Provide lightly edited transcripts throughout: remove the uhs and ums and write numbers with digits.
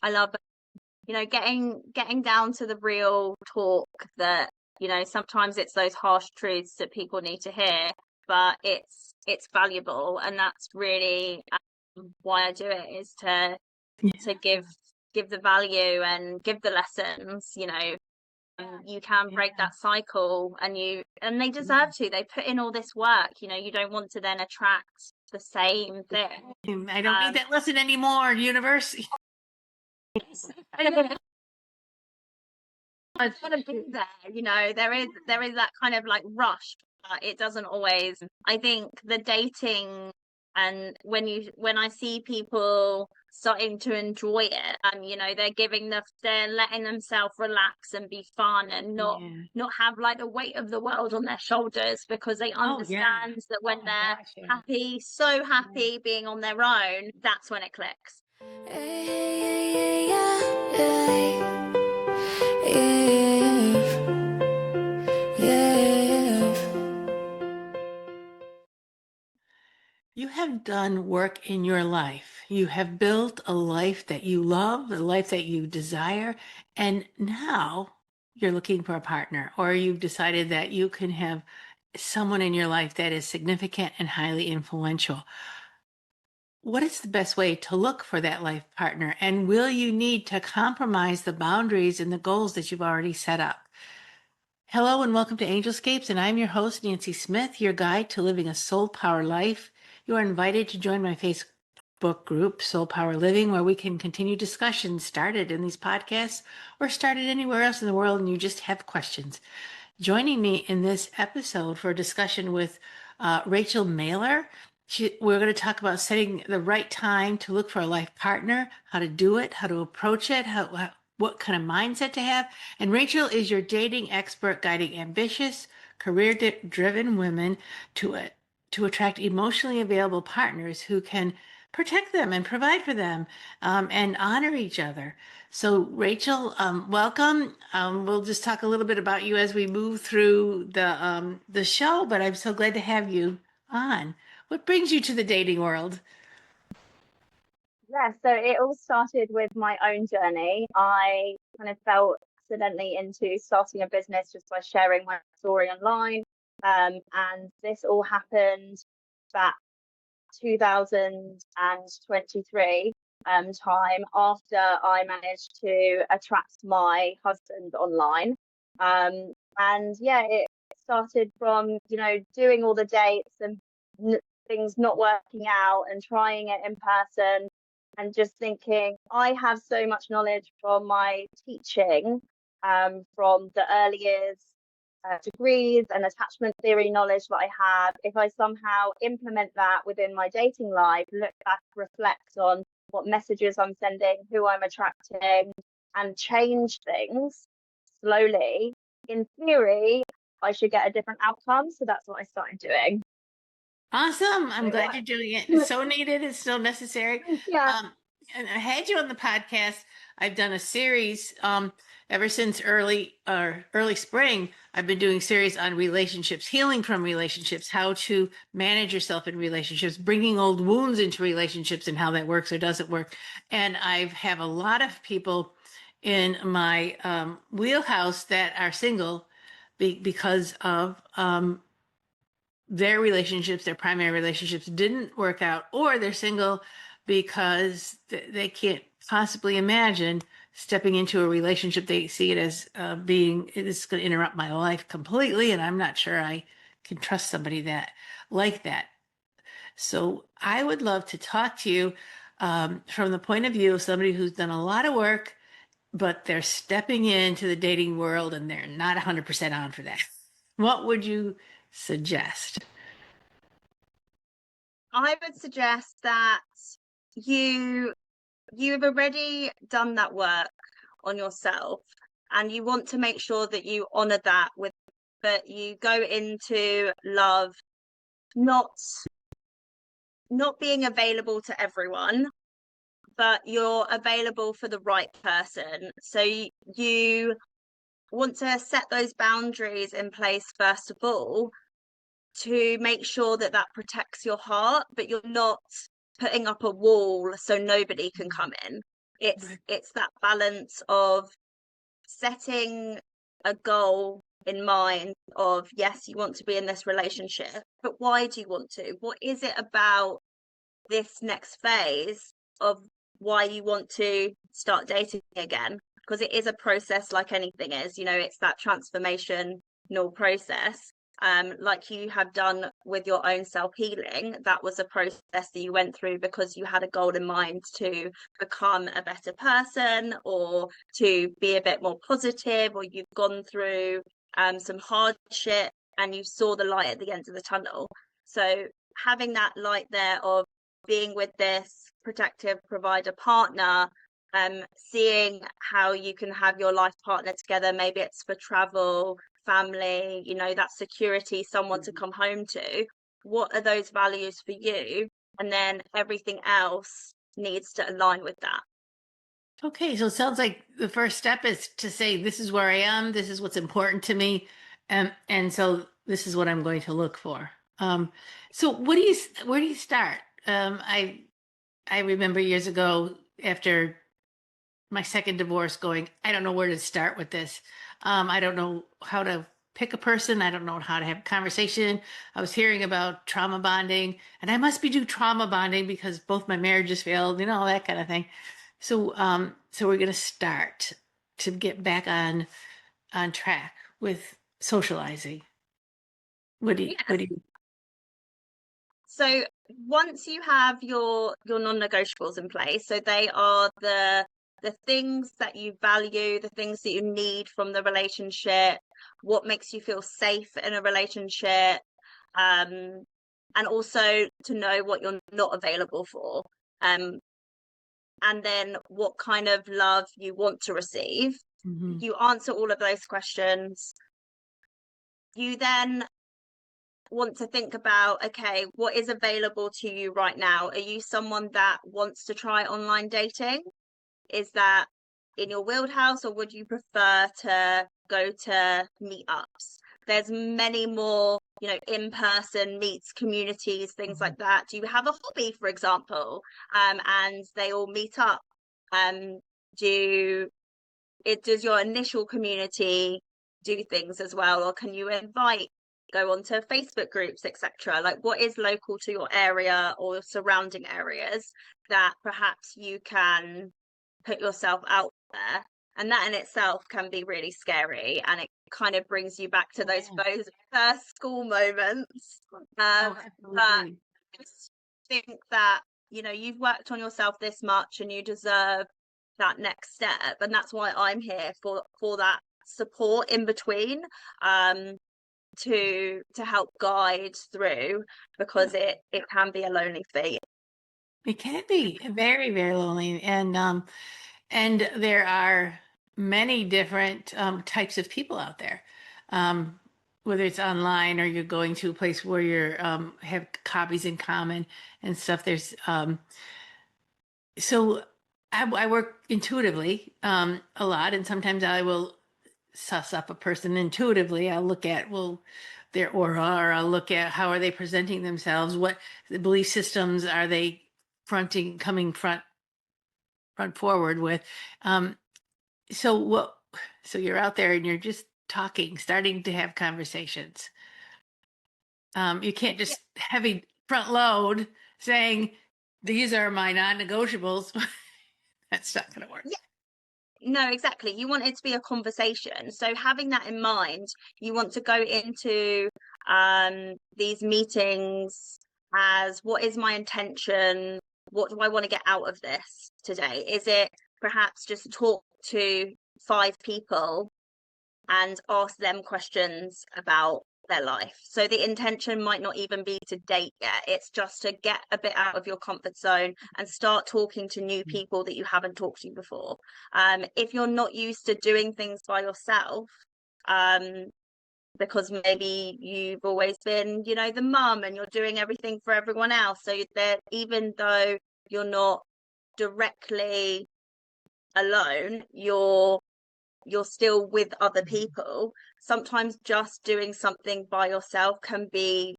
I love, getting down to the real talk that, sometimes it's those harsh truths that people need to hear, but it's valuable. And that's really why I do it, is to give the value and give the lessons. You can break that cycle, and they deserve to. They put in all this work. You don't want to then attract the same thing. I don't need that lesson anymore, universe. It's gonna be there. There is that kind of like rush, but it doesn't always. I think the dating, and when I see people starting to enjoy it, and they're letting themselves relax and be fun, and not have like the weight of the world on their shoulders, because they understand that when they're happy, so happy being on their own, that's when it clicks. You have done work in your life. You have built a life that you love, a life that you desire, and now you're looking for a partner, or you've decided that you can have someone in your life that is significant and highly influential. What is the best way to look for that life partner? And will you need to compromise the boundaries and the goals that you've already set up? Hello and welcome to Angelscapes, and I'm your host, Nancy Smith, your guide to living a soul power life. You are invited to join my Facebook group, Soul Power Living, where we can continue discussions started in these podcasts or started anywhere else in the world, and you just have questions. Joining me in this episode for a discussion with Rachel Mailer. We're going to talk about setting the right time to look for a life partner, how to do it, how to approach it, what kind of mindset to have. And Rachel is your dating expert, guiding ambitious, career-driven women to attract emotionally available partners who can protect them and provide for them, and honor each other. So Rachel, welcome. We'll just talk a little bit about you as we move through the show, but I'm so glad to have you on. What brings you to the dating world? Yeah, so it all started with my own journey. I kind of fell accidentally into starting a business just by sharing my story online. And this all happened back 2023 time, after I managed to attract my husband online. And yeah, it started from, doing all the dates and things not working out and trying it in person, and just thinking, I have so much knowledge from my teaching, from the early years, degrees and attachment theory knowledge that I have. If I somehow implement that within my dating life, look back, reflect on what messages I'm sending, who I'm attracting, and change things slowly, in theory, I should get a different outcome. So that's what I started doing. Awesome. I'm glad you're doing it. It's so needed. It's so necessary. Yeah. And I had you on the podcast. I've done a series ever since early spring. I've been doing series on relationships, healing from relationships, how to manage yourself in relationships, bringing old wounds into relationships, and how that works or doesn't work. And I have a lot of people in my wheelhouse that are single because of their relationships, their primary relationships didn't work out, or they're single because they can't possibly imagine stepping into a relationship. They see it as it is going to interrupt my life completely, and I'm not sure I can trust somebody like that. So I would love to talk to you from the point of view of somebody who's done a lot of work, but they're stepping into the dating world and they're not 100% on for that. What would you suggest? I would suggest that you've already done that work on yourself, and you want to make sure that you honor that that you go into love not being available to everyone, but you're available for the right person. So you want to set those boundaries in place first of all, to make sure that protects your heart, but you're not putting up a wall so nobody can come in. It's that balance of setting a goal in mind of, yes, you want to be in this relationship, but why do you want to? What is it about this next phase of why you want to start dating again? Because it is a process, like anything is, it's that transformational process. Like you have done with your own self-healing, that was a process that you went through because you had a goal in mind to become a better person, or to be a bit more positive, or you've gone through some hardship and you saw the light at the end of the tunnel. So having that light there of being with this protective provider partner, seeing how you can have your life partner together, maybe it's for travel, family, that security, someone to come home to. What are those values for you? And then everything else needs to align with that. Okay, so it sounds like the first step is to say, this is where I am, this is what's important to me, and so this is what I'm going to look for. So where do you start? I remember years ago, after my second divorce, going, I don't know where to start with this. I don't know how to pick a person. I don't know how to have a conversation. I was hearing about trauma bonding, and I must be do trauma bonding because both my marriages failed, all that kind of thing. So we're going to start to get back on track with socializing. What do you? So once you have your non-negotiables in place, so they are the things that you value, the things that you need from the relationship, what makes you feel safe in a relationship, and also to know what you're not available for, and then what kind of love you want to receive. Mm-hmm. You answer all of those questions. You then want to think about, okay, what is available to you right now? Are you someone that wants to try online dating? Is that in your wheelhouse, or would you prefer to go to meetups? There's many more, in-person meets, communities, things like that. Do you have a hobby, for example, and they all meet up? Does your initial community do things as well, or can you go onto Facebook groups, etc.? Like, what is local to your area or surrounding areas that perhaps you can put yourself out there? And that in itself can be really scary, and it kind of brings you back to those first school moments. But I just think that you've worked on yourself this much, and you deserve that next step, and that's why I'm here for that support in between, to help guide through, because it can be a lonely feat. It can be very, very lonely, and there are many different types of people out there. Whether it's online or you're going to a place where you're have hobbies in common and stuff. So I work intuitively a lot, and sometimes I will suss up a person intuitively. I'll look at, their aura, or I'll look at how are they presenting themselves, what the belief systems are they coming front forward with. Um, so you're out there and you're just talking, starting to have conversations. You can't just heavy front load saying, these are my non-negotiables. That's not going to work. Yeah. No, exactly. You want it to be a conversation. So having that in mind, you want to go into these meetings as, what is my intention? What do I want to get out of this today? Is it perhaps just talk to 5 people and ask them questions about their life? So the intention might not even be to date yet. It's just to get a bit out of your comfort zone and start talking to new people that you haven't talked to before. If you're not used to doing things by yourself, because maybe you've always been, the mum, and you're doing everything for everyone else. So that even though you're not directly alone, you're you're still with other people, sometimes just doing something by yourself can be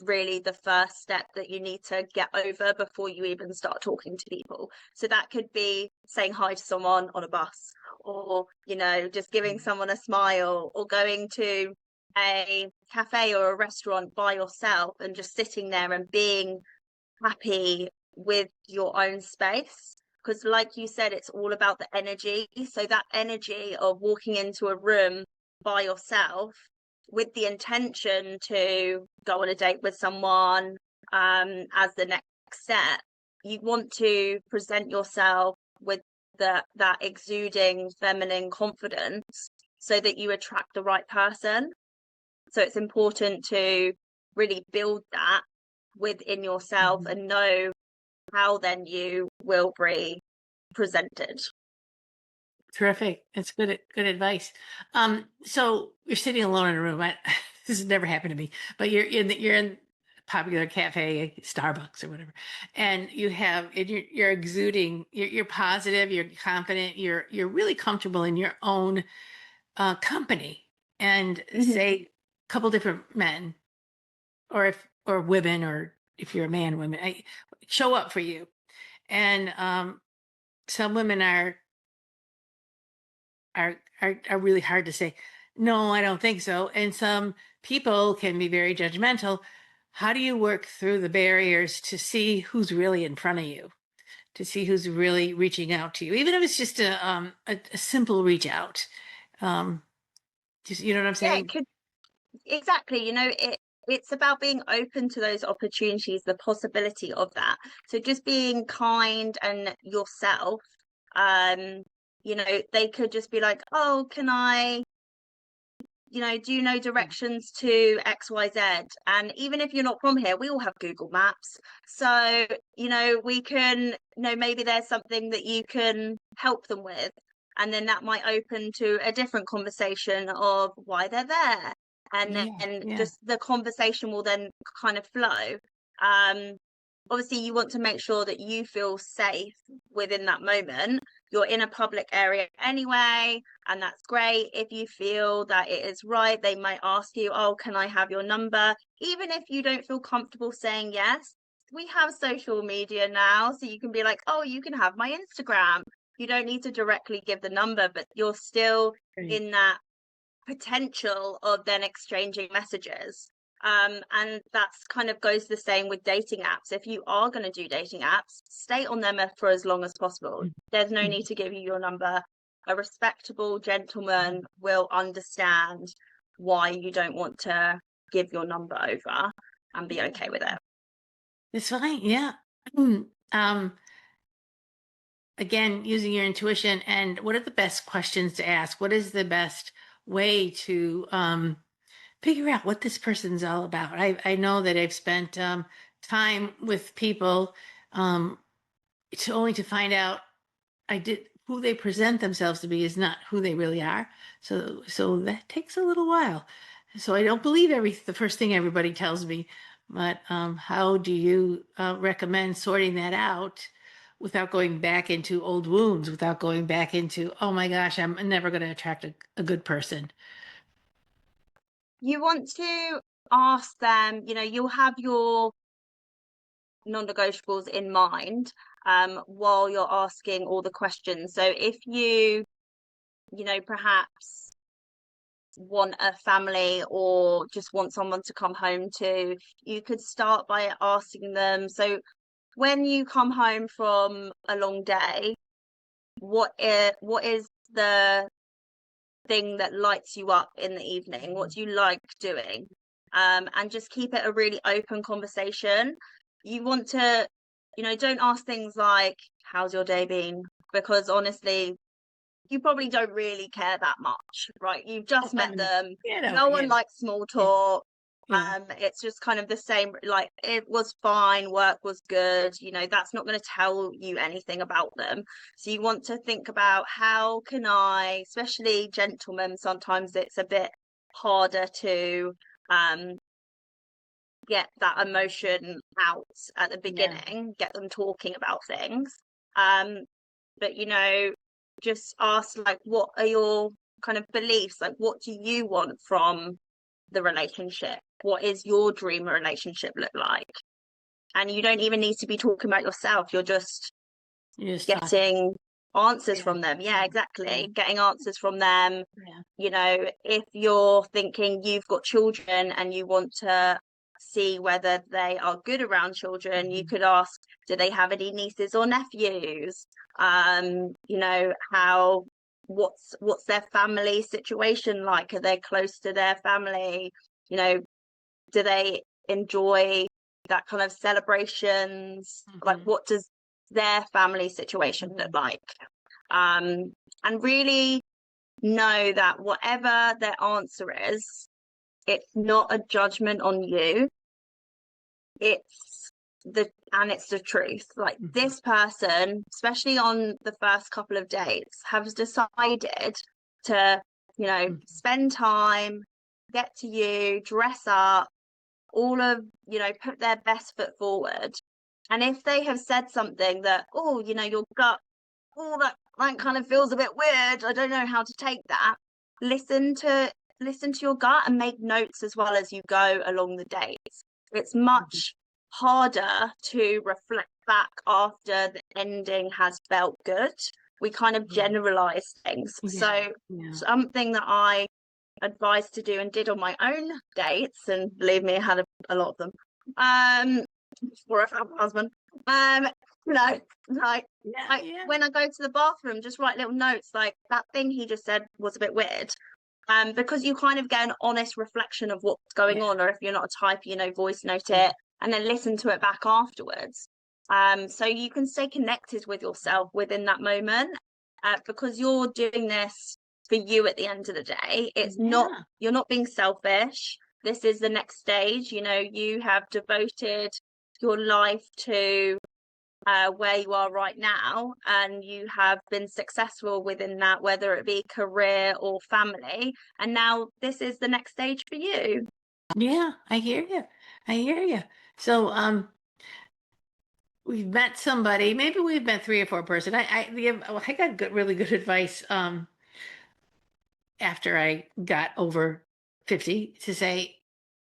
really the first step that you need to get over before you even start talking to people. So that could be saying hi to someone on a bus, or, you know, just giving someone a smile, or going to a cafe or a restaurant by yourself and just sitting there and being happy with your own space. Because like you said, it's all about the energy. So that energy of walking into a room by yourself with the intention to go on a date with someone, as the next step, you want to present yourself with that exuding feminine confidence so that you attract the right person. So it's important to really build that within yourself and know how then you will be presented. Terrific. That's good advice. So you're sitting alone in a room. This has never happened to me, but you're in a popular cafe, Starbucks or whatever, and you're exuding. You're positive. You're confident. You're really comfortable in your own company. And say a couple different men, or women, or if you're a man, women, show up for you, and some women are really hard to say, no, I don't think so. And some people can be very judgmental. How do you work through the barriers to see who's really in front of you, to see who's really reaching out to you, even if it's just a simple reach out? Just, you know what I'm Yeah, saying? exactly. You know, it's about being open to those opportunities, the possibility of that. So just being kind and yourself. You know, they could just be like, oh, can I, you know, do you know directions to XYZ? And even if you're not from here, we all have Google Maps. So, you know, we can, you know, maybe there's something that you can help them with. And then that might open to a different conversation of why they're there. And Yeah, then yeah. just the conversation will then kind of flow. Um, Obviously, you want to make sure that you feel safe within that moment. You're in a public area anyway, and that's great. If you feel that it is right, they might ask you, oh, can I have your number? Even if you don't feel comfortable saying yes, we have social media now, so you can be like, oh, you can have my Instagram. You don't need to directly give the number, but you're still Great. in that potential of then exchanging messages. And that's kind of goes the same with dating apps. If you are going to do dating apps, stay on them for as long as possible. There's no need to give you your number. A respectable gentleman will understand why you don't want to give your number over and be okay with it. It's fine. Yeah. Um, Again, using your intuition, and what are the best questions to ask? What is the best way to figure out what this person's all about? I know that I've spent time with people, um, only to find out who they present themselves to be is not who they really are. So that takes a little while. So I don't believe the first thing everybody tells me. But how do you recommend sorting that out without going back into old wounds, without going back into, oh my gosh, I'm never going to attract a good person? You want to ask them, you know, you'll have your non-negotiables in mind while you're asking all the questions. So if you know, perhaps want a family or just want someone to come home to, you could start by asking them, so when you come home from a long day, what is the thing that lights you up in the evening? What do you like doing? And just keep it a really open conversation. You want to, you know, don't ask things like, how's your day been? Because honestly, you probably don't really care that much, right? You've just met them. You know, No yeah, one likes small yeah, talk. yeah. It's just kind of the same, like it was fine, work was good, you know, that's not going to tell you anything about them. So you want to think about how can I, especially gentlemen, sometimes it's a bit harder to um get that emotion out at the Yeah. beginning, get them talking about things. Um, but you know, just ask, like, what are your kind of beliefs? Like, what do you want from the relationship? What is your dream relationship look like? And you don't even need to be talking about yourself. You're just You're just talking. getting answers Yeah. from them. Yeah, exactly. Yeah. Getting answers from them. Yeah. You know, if you're thinking you've got children and you want to see whether they are good around children, you could ask, do they have any nieces or nephews? You know, what's their family situation like? Are they close to their family? You know, do they enjoy that kind of celebrations? Like, what does their family situation look like? And really know that whatever their answer is, it's not a judgment on you. It's the truth. Like, this person, especially on the first couple of dates, has decided to, you know, spend time, get to you, dress up, all of, you know, put their best foot forward. And if they have said something that, oh, you know, your gut, oh, that kind of feels a bit weird, I don't know how to take that, listen to your gut and make notes as well as you go along the dates. It's much harder to reflect back after the ending has felt good. We kind of generalize things. So something that I advised to do and did on my own dates, and believe me, I had a lot of them, for a found husband, you know, like, when I go to the bathroom, just write little notes, like, that thing he just said was a bit weird, because you kind of get an honest reflection of what's going on. Or if you're not a type, you know, voice note it and then listen to it back afterwards, so you can stay connected with yourself within that moment, because you're doing this for you at the end of the day. It's not, you're not being selfish. This is the next stage. You know, you have devoted your life to where you are right now, and you have been successful within that, whether it be career or family, and now this is the next stage for you. Yeah, I hear you. So we've met somebody, maybe we've met 3 or 4 person. I got really good advice after I got over 50 to say,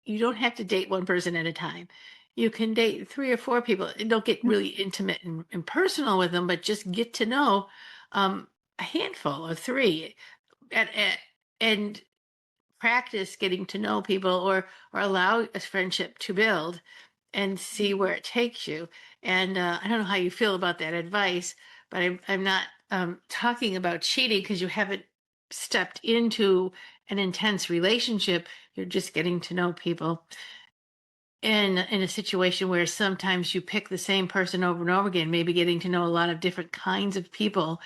you don't have to date one person at a time. You can date 3 or 4 people and don't get really intimate and personal with them, but just get to know a handful of three, and practice getting to know people, or allow a friendship to build and see where it takes you. And I don't know how you feel about that advice, but I'm not talking about cheating, because you haven't stepped into an intense relationship. You're just getting to know people in a situation where sometimes you pick the same person over and over again. Maybe getting to know a lot of different kinds of people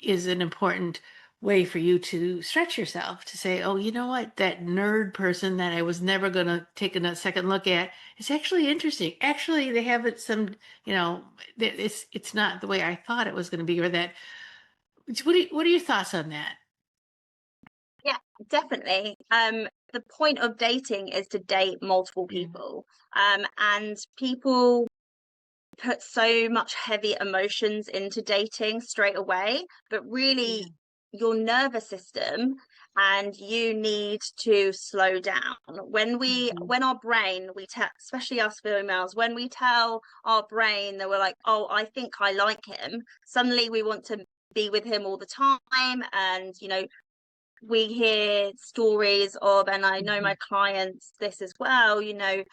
is an important way for you to stretch yourself, to say, oh, you know what, that nerd person that I was never going to take a second look at is actually interesting. Actually, they have it some, you know, it's not the way I thought it was going to be. Or that, what are your thoughts on that? Yeah, definitely. The point of dating is to date multiple people. And people put so much heavy emotions into dating straight away, but really your nervous system and you need to slow down. When our brain, we tell, especially us females, when we tell our brain that we're like, oh, I think I like him, suddenly we want to be with him all the time. And, you know, we hear stories of, and I know my clients this as well, you know,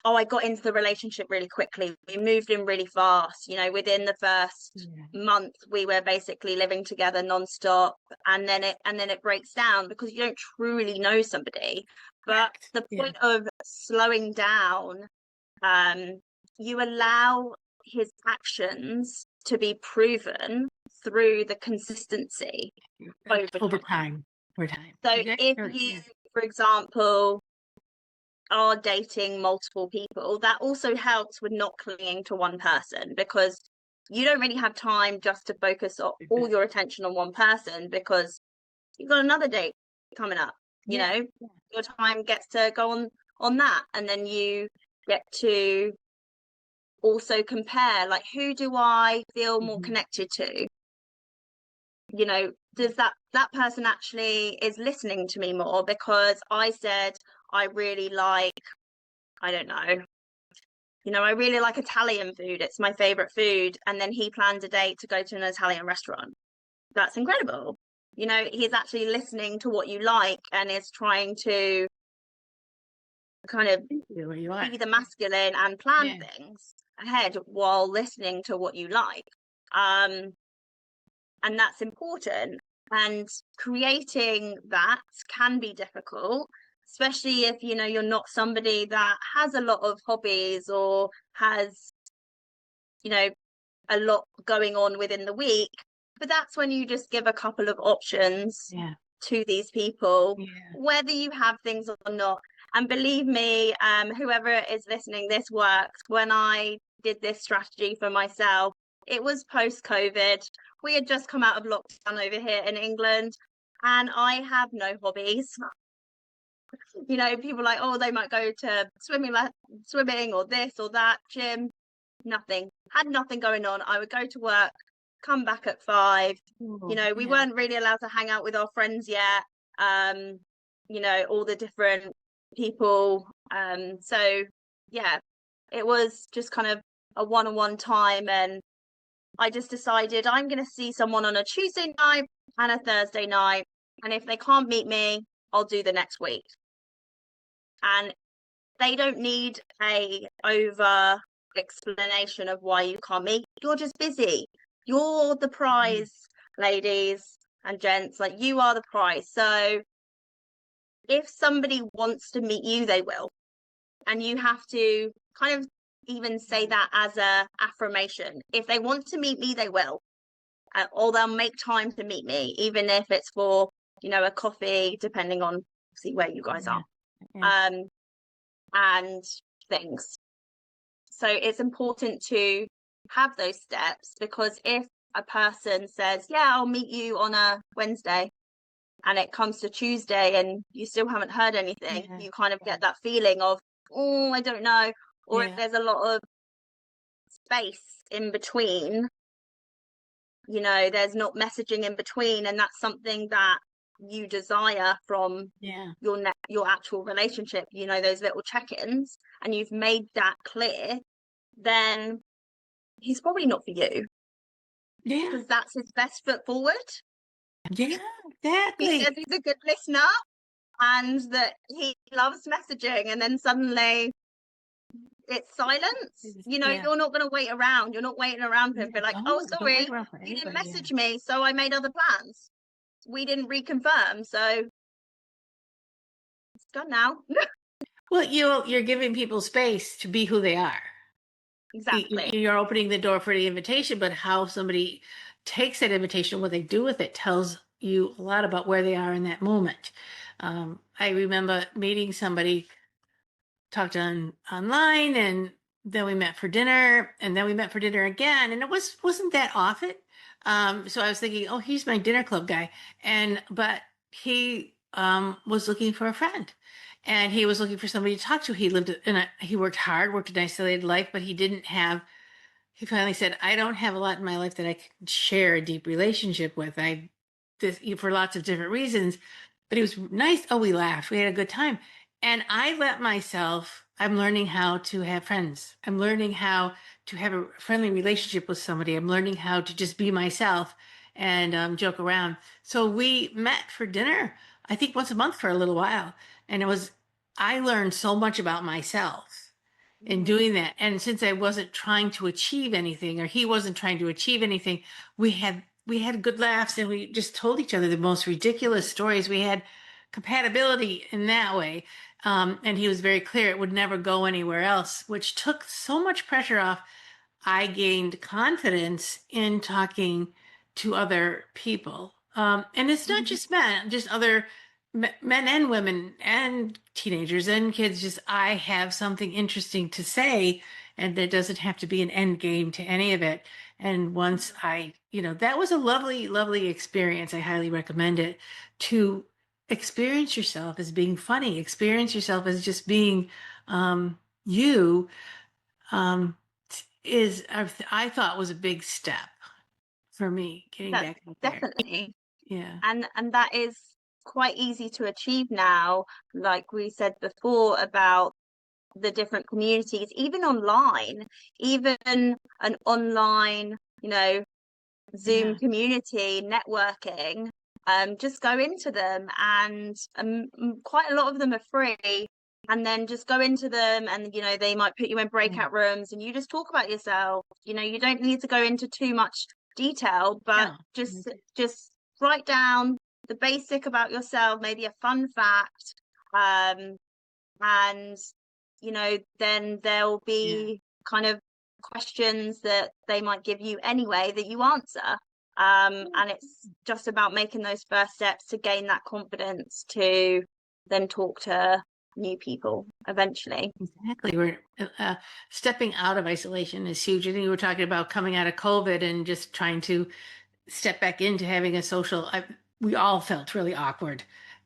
oh, I got into the relationship really quickly. We moved in really fast. You know, within the first month, we were basically living together nonstop, and then it breaks down because you don't truly know somebody. But the point of slowing down, you allow his actions to be proven through the consistency over time. So if you, for example, are dating multiple people, that also helps with not clinging to one person, because you don't really have time just to focus all your attention on one person, because you've got another date coming up. You know, your time gets to go on that, and then you get to also compare, like, who do I feel more connected to? does that person actually is listening to me more? Because I said I really like, I don't know, I really like Italian food. It's my favorite food. And then he planned a date to go to an Italian restaurant. That's incredible. He's actually listening to what you like and is trying to kind of Where you are. be the masculine and plan Yeah. things ahead while listening to what you like. And that's important. And creating that can be difficult, especially if you're not somebody that has a lot of hobbies or has a lot going on within the week. But that's when you just give a couple of options Yeah. to these people, Yeah. whether you have things or not. And believe me, whoever is listening, this worked. When I did this strategy for myself, it was post-COVID. We had just come out of lockdown over here in England, and I have no hobbies. People are like, oh, they might go to swimming or this or that, gym. Nothing. Had nothing going on. I would go to work, come back at 5. Oh, We yeah. weren't really allowed to hang out with our friends yet. All the different people. So yeah, it was just kind of a one-on-one time, and I just decided I'm going to see someone on a Tuesday night and a Thursday night, and if they can't meet me, I'll do the next week. And they don't need a over explanation of why you can't meet. You're just busy. You're the prize, ladies and gents. Like, you are the prize. So if somebody wants to meet you, they will. And you have to kind of even say that as a affirmation. If they want to meet me, they will. Or they'll make time to meet me, even if it's for, a coffee, depending on see where you guys Yeah. are. Yeah. And things. So it's important to have those steps, because if a person says, yeah, I'll meet you on a Wednesday, and it comes to Tuesday and you still haven't heard anything, Yeah. you kind of get that feeling of, oh, I don't know. Or if Yeah. there's a lot of space in between, there's not messaging in between, and that's something that you desire from Yeah. your actual relationship, those little check-ins, and you've made that clear, then he's probably not for you, Yeah. because that's his best foot forward. Yeah. He Exactly. says he's a good listener and that he loves messaging, and then suddenly it's silence. Yeah. You're not going to wait around. You're not waiting around for him to be like, oh, No, don't wait sorry, around for you didn't anybody. Yeah. message me, so I made other plans. We didn't reconfirm, so it's gone now. Well, you're giving people space to be who they are. Exactly. You're opening the door for the invitation, but how somebody takes that invitation, what they do with it, tells you a lot about where they are in that moment. I remember meeting somebody, talked online, and then we met for dinner, and then we met for dinner again, and it wasn't that often. So I was thinking, oh, he's my dinner club guy, but he was looking for a friend, and he was looking for somebody to talk to. He worked hard, worked an isolated life, but he finally said, I don't have a lot in my life that I can share a deep relationship with. For lots of different reasons, but he was nice. Oh, we laughed. We had a good time. And I'm learning how to have friends. I'm learning how to have a friendly relationship with somebody. I'm learning how to just be myself and joke around. So we met for dinner, I think once a month for a little while. And I learned so much about myself in doing that. And since I wasn't trying to achieve anything, or he wasn't trying to achieve anything, we had good laughs, and we just told each other the most ridiculous stories. We had compatibility in that way. And he was very clear it would never go anywhere else, which took so much pressure off. I gained confidence in talking to other people. And it's not just men, just other men and women and teenagers and kids. Just, I have something interesting to say, and there doesn't have to be an end game to any of it. And once that was a lovely, lovely experience. I highly recommend it, to experience yourself as being funny, experience yourself as just being you. um, I thought was a big step. for me, getting That's back out there. definitely, Yeah. and that is quite easy to achieve now, like we said before about the different communities, even online, even an online, Zoom Yeah. community networking. Just go into them, and quite a lot of them are free. And then just go into them, and they might put you in Yeah. breakout rooms, and you just talk about yourself. You don't need to go into too much detail, but No. just write down the basic about yourself, maybe a fun fact, um, and then there'll Yeah. be kind of questions that they might give you anyway that you answer, and it's just about making those first steps to gain that confidence to then talk to new people eventually. Exactly. We're stepping out of isolation is huge. I think we were talking about coming out of COVID and just trying to step back into having a social. We all felt really awkward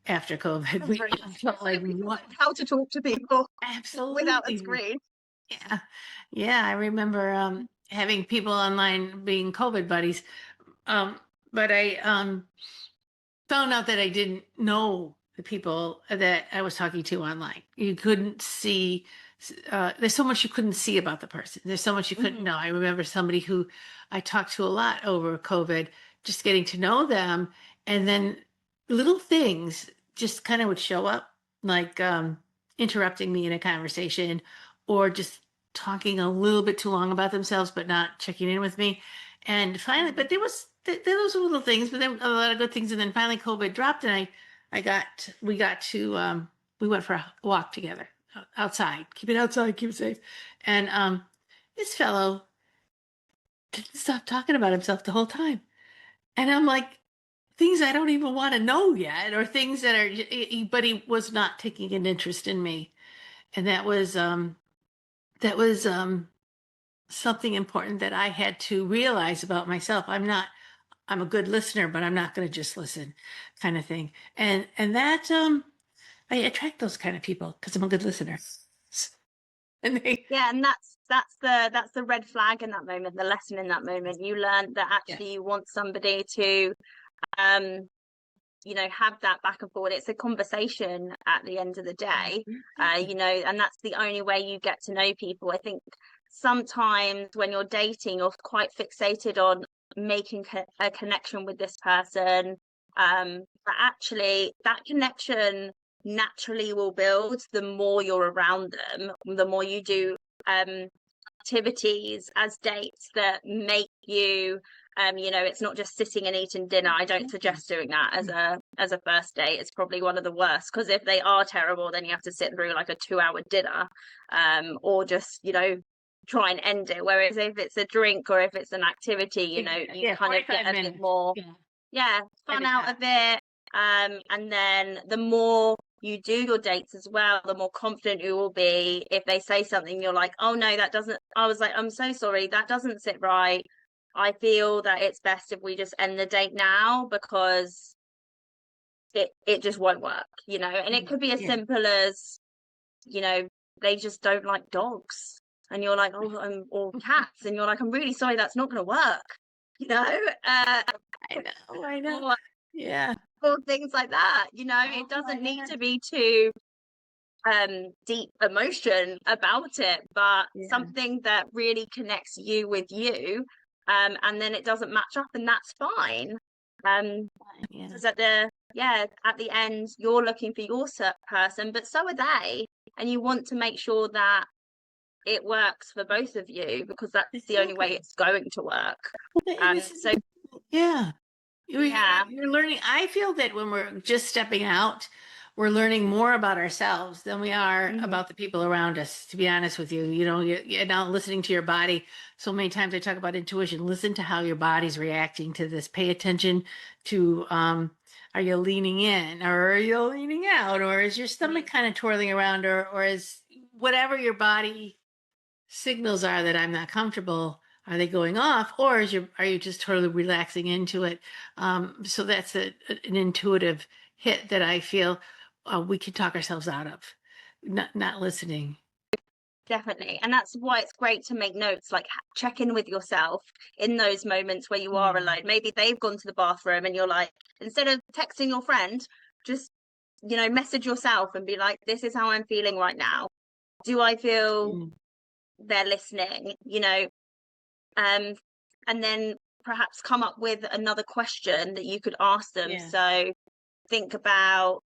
after COVID. We all felt like, We what? forgot how to talk to people without a Absolutely. screen. Yeah. Yeah. I remember having people online being COVID buddies. Um, but I found out that I didn't know the people that I was talking to online. You couldn't see, there's so much you couldn't see about the person. There's so much you couldn't Hmm. know. I remember somebody who I talked to a lot over COVID, just getting to know them. And then little things just kind of would show up, like interrupting me in a conversation or just talking a little bit too long about themselves, but not checking in with me. And finally, but there was little things, but then a lot of good things. And then finally COVID dropped and we got to, we went for a walk together outside, keep it outside, keep it safe. And, this fellow didn't stop talking about himself the whole time. And I'm like, things I don't even want to know yet, or things that are, but he was not taking an interest in me. And that was, something important that I had to realize about myself. I'm a good listener, but I'm not going to just listen, kind of thing. And that I attract those kind of people because I'm a good listener. And they Yeah, and that's the red flag in that moment, the lesson in that moment. You learned that yeah. actually you want somebody to um have that back and forward. It's a conversation at the end of the day, and that's the only way you get to know people. I think sometimes when you're dating, you're quite fixated on making a connection with this person, but actually that connection naturally will build the more you're around them, the more you do um activities as dates that make you it's not just sitting and eating dinner. I don't suggest doing that as a first date. It's probably one of the worst, because if they are terrible, then you have to sit through like a 2-hour dinner, or just try and end it. Whereas if it's a drink or if it's an activity, you Yeah, kind of 45 get a bit minutes. more Yeah, at fun a out time. of it. And then the more you do your dates as well, the more confident you will be. If they say something, you're like, oh no, that doesn't, I was like, I'm so sorry, that doesn't sit right. I feel that it's best if we just end the date now, because it just won't work, and it could be as Yeah. simple as, they just don't like dogs. And you're like, oh, or cats. And you're like, I'm really sorry, that's not going to work, you know, uh, I know. or Yeah. things like that. It Oh, I doesn't need know. to be too deep emotion about it, but Yeah. something that really connects you with you, and then it doesn't match up, and that's fine. Yeah. Because at the end, you're looking for your person, but so are they, and you want to make sure that it works for both of you, because that's the only way Exactly. it's going to work. Well, and this is, So yeah. yeah. You're learning. I feel that when we're just stepping out, we're learning more about ourselves than we are Hmm. about the people around us. To be honest with you, you're now listening to your body. So many times I talk about intuition. Listen to how your body's reacting to this. Pay attention to, are you leaning in or are you leaning out, or is your stomach kind of twirling around, or is whatever your body signals are that I'm not comfortable, are they going off, or are you just totally relaxing into it? So that's an intuitive hit that I feel we can talk ourselves out of, not listening. Definitely. And that's why it's great to make notes, like check in with yourself in those moments where you are Yeah. alone. Maybe they've gone to the bathroom and you're like, instead of texting your friend, just, message yourself and be like, this is how I'm feeling right now. Do I feel Mm. they're listening? And then perhaps come up with another question that you could ask them. Yeah. So think about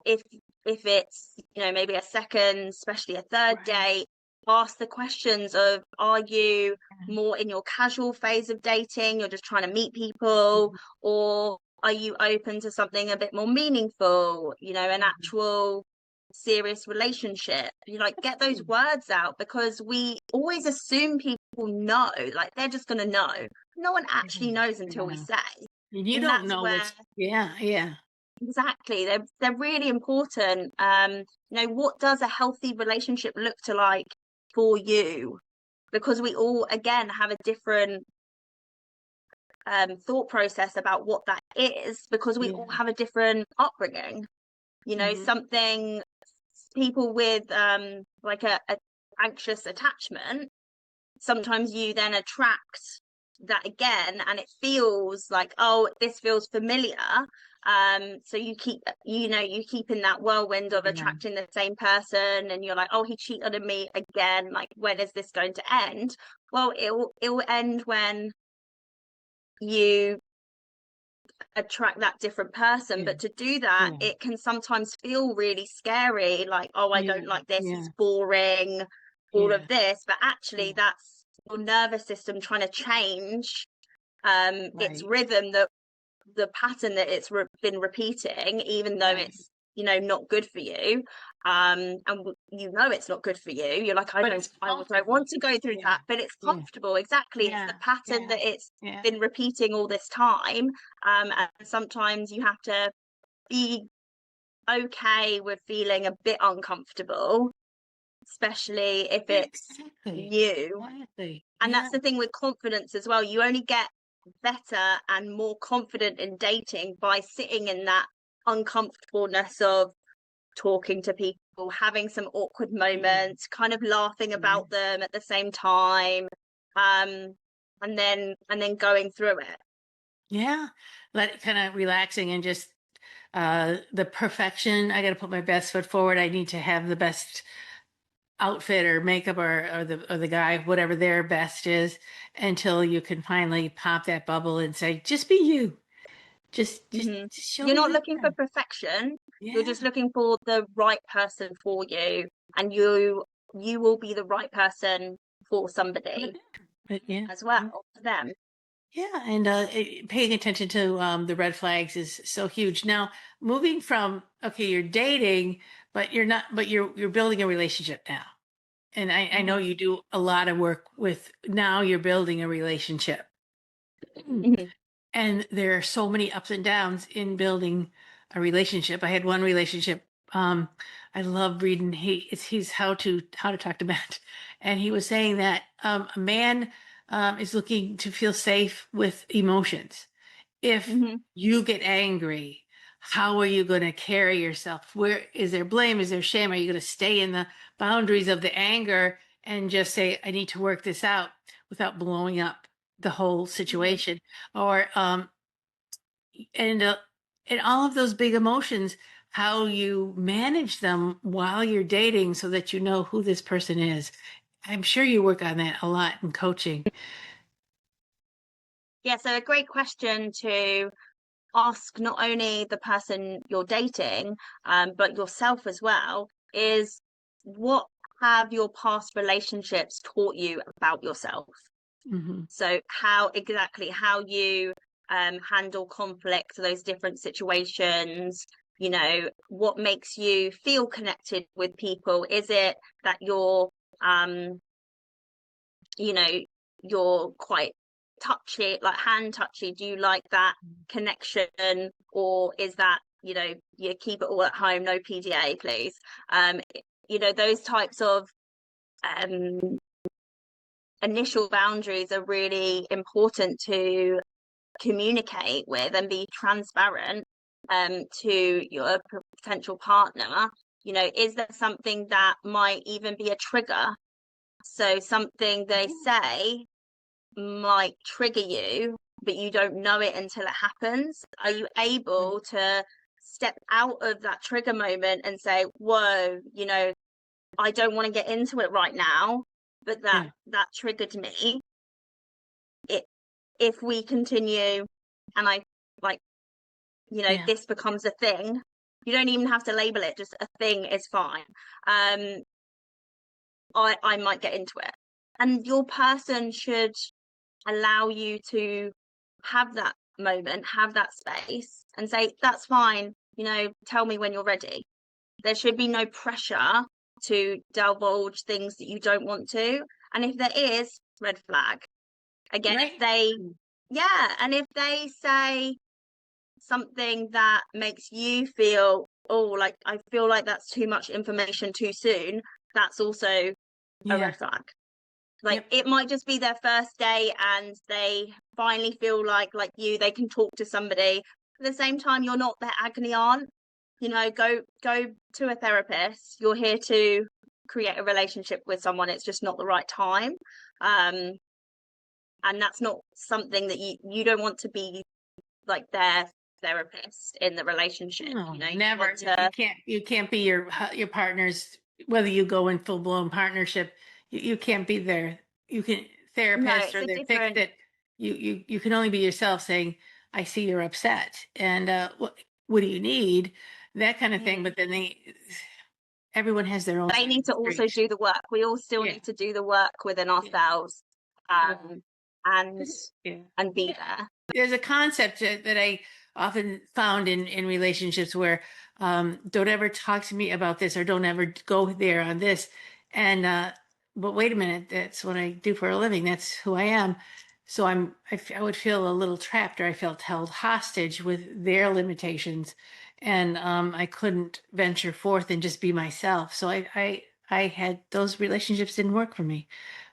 if it's maybe a second, especially a third Right. date, ask the questions of, are you more in your casual phase of dating, you're just trying to meet people, Mhm. or are you open to something a bit more meaningful, an Mhm. actual serious relationship? Get those Absolutely. words out, because we always assume people know, like they're just going to know. No one actually Yeah. knows until we Yeah. say. And you And don't that's know where, what's, yeah, yeah. exactly, they're really important. What does a healthy relationship look to like for you? Because we all, again, have a different thought process about what that is, because we all Yeah. have a different upbringing. Hmm. Something, people with like a anxious attachment, sometimes you then attract that again, and it feels like, oh, this feels familiar. So you keep in that whirlwind of Yeah. attracting the same person, and you're like, oh, he cheated on me again, like, when is this going to end? Well, it will end when you attract that different person. Yeah. But to do that, Yeah. it can sometimes feel really scary, like, oh, I Yeah. don't like this, Yeah. it's boring, all of Yeah. this. But actually, Yeah. that's your nervous system trying to change its Right. rhythm, that the pattern that it's been repeating, even though Right. it's not good for you. And it's not good for you. You're like, But it's I don't comfortable. want to go through Yeah. that, but it's Yeah. comfortable. Exactly, it's Yeah. the pattern Yeah. that it's Yeah. been repeating all this time. And sometimes you have to be okay with feeling a bit uncomfortable, especially if it's Exactly. new. Exactly. And Yeah. that's the thing with confidence as well. You only get better and more confident in dating by sitting in that uncomfortableness of talking to people, having some awkward Yeah. moments, kind of laughing Yeah. about them at the same time, um, and then going through it. Yeah. Let it kind of relaxing and just the perfection. I got to put my best foot forward. I need to have the best outfit or makeup or the guy, whatever their best is, until you can finally pop that bubble and say, just be you. Just just Hmm. just show You're me not who looking you for are. perfection. You're Yeah. just looking for the right person for you, and you will be the right person for But, somebody yeah. as Yeah. well, for them. Yeah, and paying attention to the red flags is so huge. Now, moving from, okay, you're dating, but you're not, but you're building a relationship now. And I know Mhm. you do a lot of work with, now you're building a relationship. Mhm. And there are so many ups and downs in building a relationship. I had one relationship. Um, I love reading. He's how to talk to men, and he was saying that a man is looking to feel safe with emotions. If Mhm. you get angry, how are you going to carry yourself? Where is there blame? Is there shame? Are you going to stay in the boundaries of the anger and just say, I need to work this out without blowing up the whole Mhm. situation? Or, and, uh, and all of those big emotions, how you manage them while you're dating so that you know who this person is. I'm sure you work on that a lot in coaching. Yeah, so a great question to ask not only the person you're dating, but yourself as well, is, what have your past relationships taught you about yourself? Hmm. So how you handle conflict, those different situations, what makes you feel connected with people? Is it that um, you know, you're quite touchy, like hand touchy? Do you like that connection? Or is that, you keep it all at home, no PDA, please? Those types of um, initial boundaries are really important to communicate with and be transparent to your potential partner. Is there something that might even be a trigger? So something they say might trigger you, but you don't know it until it happens. Are you able to step out of that trigger moment and say, whoa, I don't want to get into it right now, but that triggered me. If we continue and I like, this becomes a thing, you don't even have to label it, just a thing is fine. I might get into it. And your person should allow you to have that moment, have that space and say, that's fine, tell me when you're ready. There should be no pressure to divulge things that you don't want to. And if there is, red flag. Again, Right. and if they say something that makes you feel, like I feel like that's too much information too soon, that's also a red flag. Like it might just be their first day and they finally feel like they can talk to somebody. At the same time, you're not their agony aunt. Go to a therapist. You're here to create a relationship with someone. It's just not the right time. And that's not something that you don't want to be like their therapist in the relationship. No, You never. You can't be your partner's, whether you go in full blown partnership, you can't be their, you can No, therapist it's or a their fix different. it. You can only be yourself saying, I see you're upset. And what do you need? That kind of thing. But then everyone has their own They need to also freaks. do the work. We all still need to do the work within ourselves, and be there. There's a concept that I often found in relationships where don't ever talk to me about this or don't ever go there on this. And but wait a minute, that's what I do for a living. That's who I am. So I would feel a little trapped, or I felt held hostage with their limitations, and I couldn't venture forth and just be myself. So I had, those relationships didn't work for me,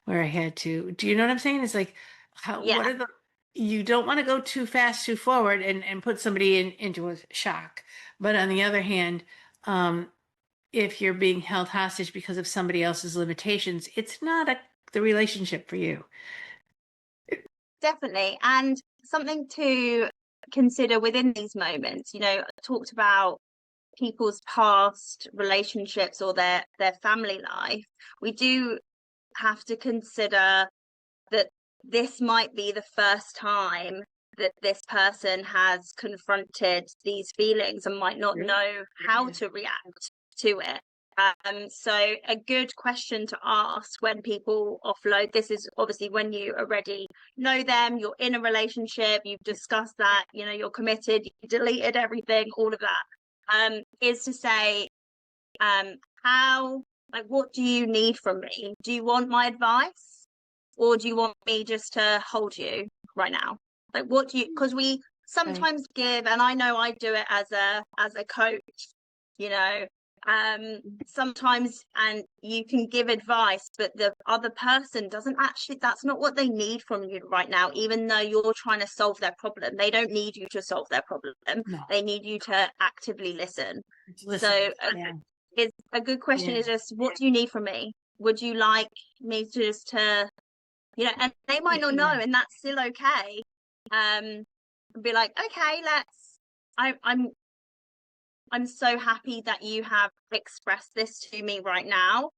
where I had to. Do you know what I'm saying? It's like, what Yeah, are the, you don't want to go too fast, too forward and put somebody into a shock. But on the other hand, if you're being held hostage because of somebody else's limitations, it's not the relationship for you. definitely. And something to consider within these moments, I talked about people's past relationships or their family life. We do have to consider that this might be the first time that this person has confronted these feelings and might not know how to react to it. So a good question to ask when people offload this is obviously when you already know them, you're in a relationship, you've discussed that, you're committed, you deleted everything, all of that, is to say, what do you need from me? Do you want my advice? Or do you want me just to hold you right now? Like, what do you, because we sometimes give, and I know I do it as a coach, sometimes, and you can give advice, but the other person doesn't actually, that's not what they need from you right now, even though you're trying to solve their problem. They don't need you to solve their problem. No. They need you to actively listen. Listen. It's a good question is just, what do you need from me? Would you like me to just and they might not know, and that's still okay. Be like, okay, I'm so happy that you have expressed this to me right now.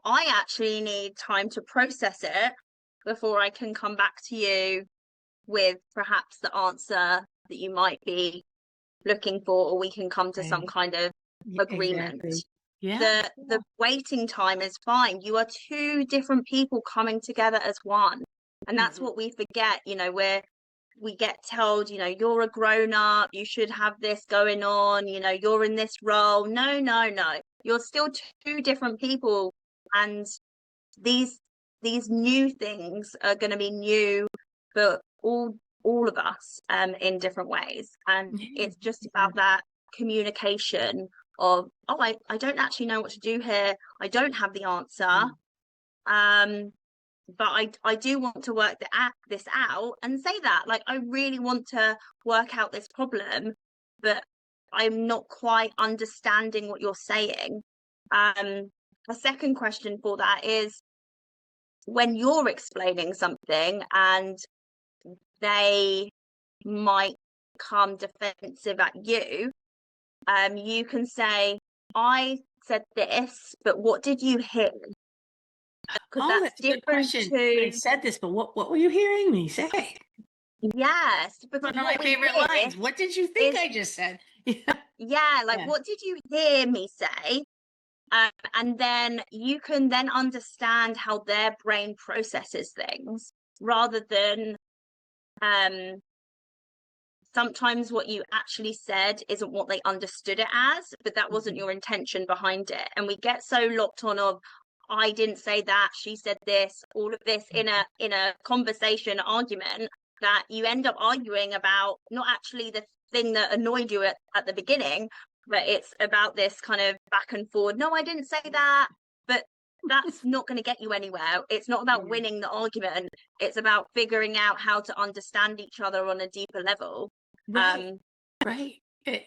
I actually need time to process it before I can come back to you with perhaps the answer that you might be looking for, or we can come to some kind of agreement. Exactly. Yeah. The waiting time is fine. You are two different people coming together as one. And that's what we forget, where we get told, you're a grown up, you should have this going on, you're in this role. No. You're still two different people. And these new things are going to be new for all of us in different ways. And it's just about that communication of, I don't actually know what to do here. I don't have the answer. But I do want to work this out, and say that, like, I really want to work out this problem, but I'm not quite understanding what you're saying. A second question for that is, when you're explaining something and they might come defensive at you, you can say, I said this, but what did you hear? Because Oh, that's that's a good different question. I to, said this, but what were you hearing me say? yes, because One of my what we favorite hear lines. What did you think is, I just said? Yeah. yeah, like, Yeah. what did you hear me say? And then you can then understand how their brain processes things, rather than um, sometimes what you actually said isn't what they understood it as, but that wasn't your intention behind it. And we get so locked on of, I didn't say that, she said this, all of this in a conversation argument, that you end up arguing about not actually the thing that annoyed you at the beginning, but it's about this kind of back and forward. No, I didn't say that. But that's not going to get you anywhere. It's not about winning the argument. It's about figuring out how to understand each other on a deeper level. Right. Right.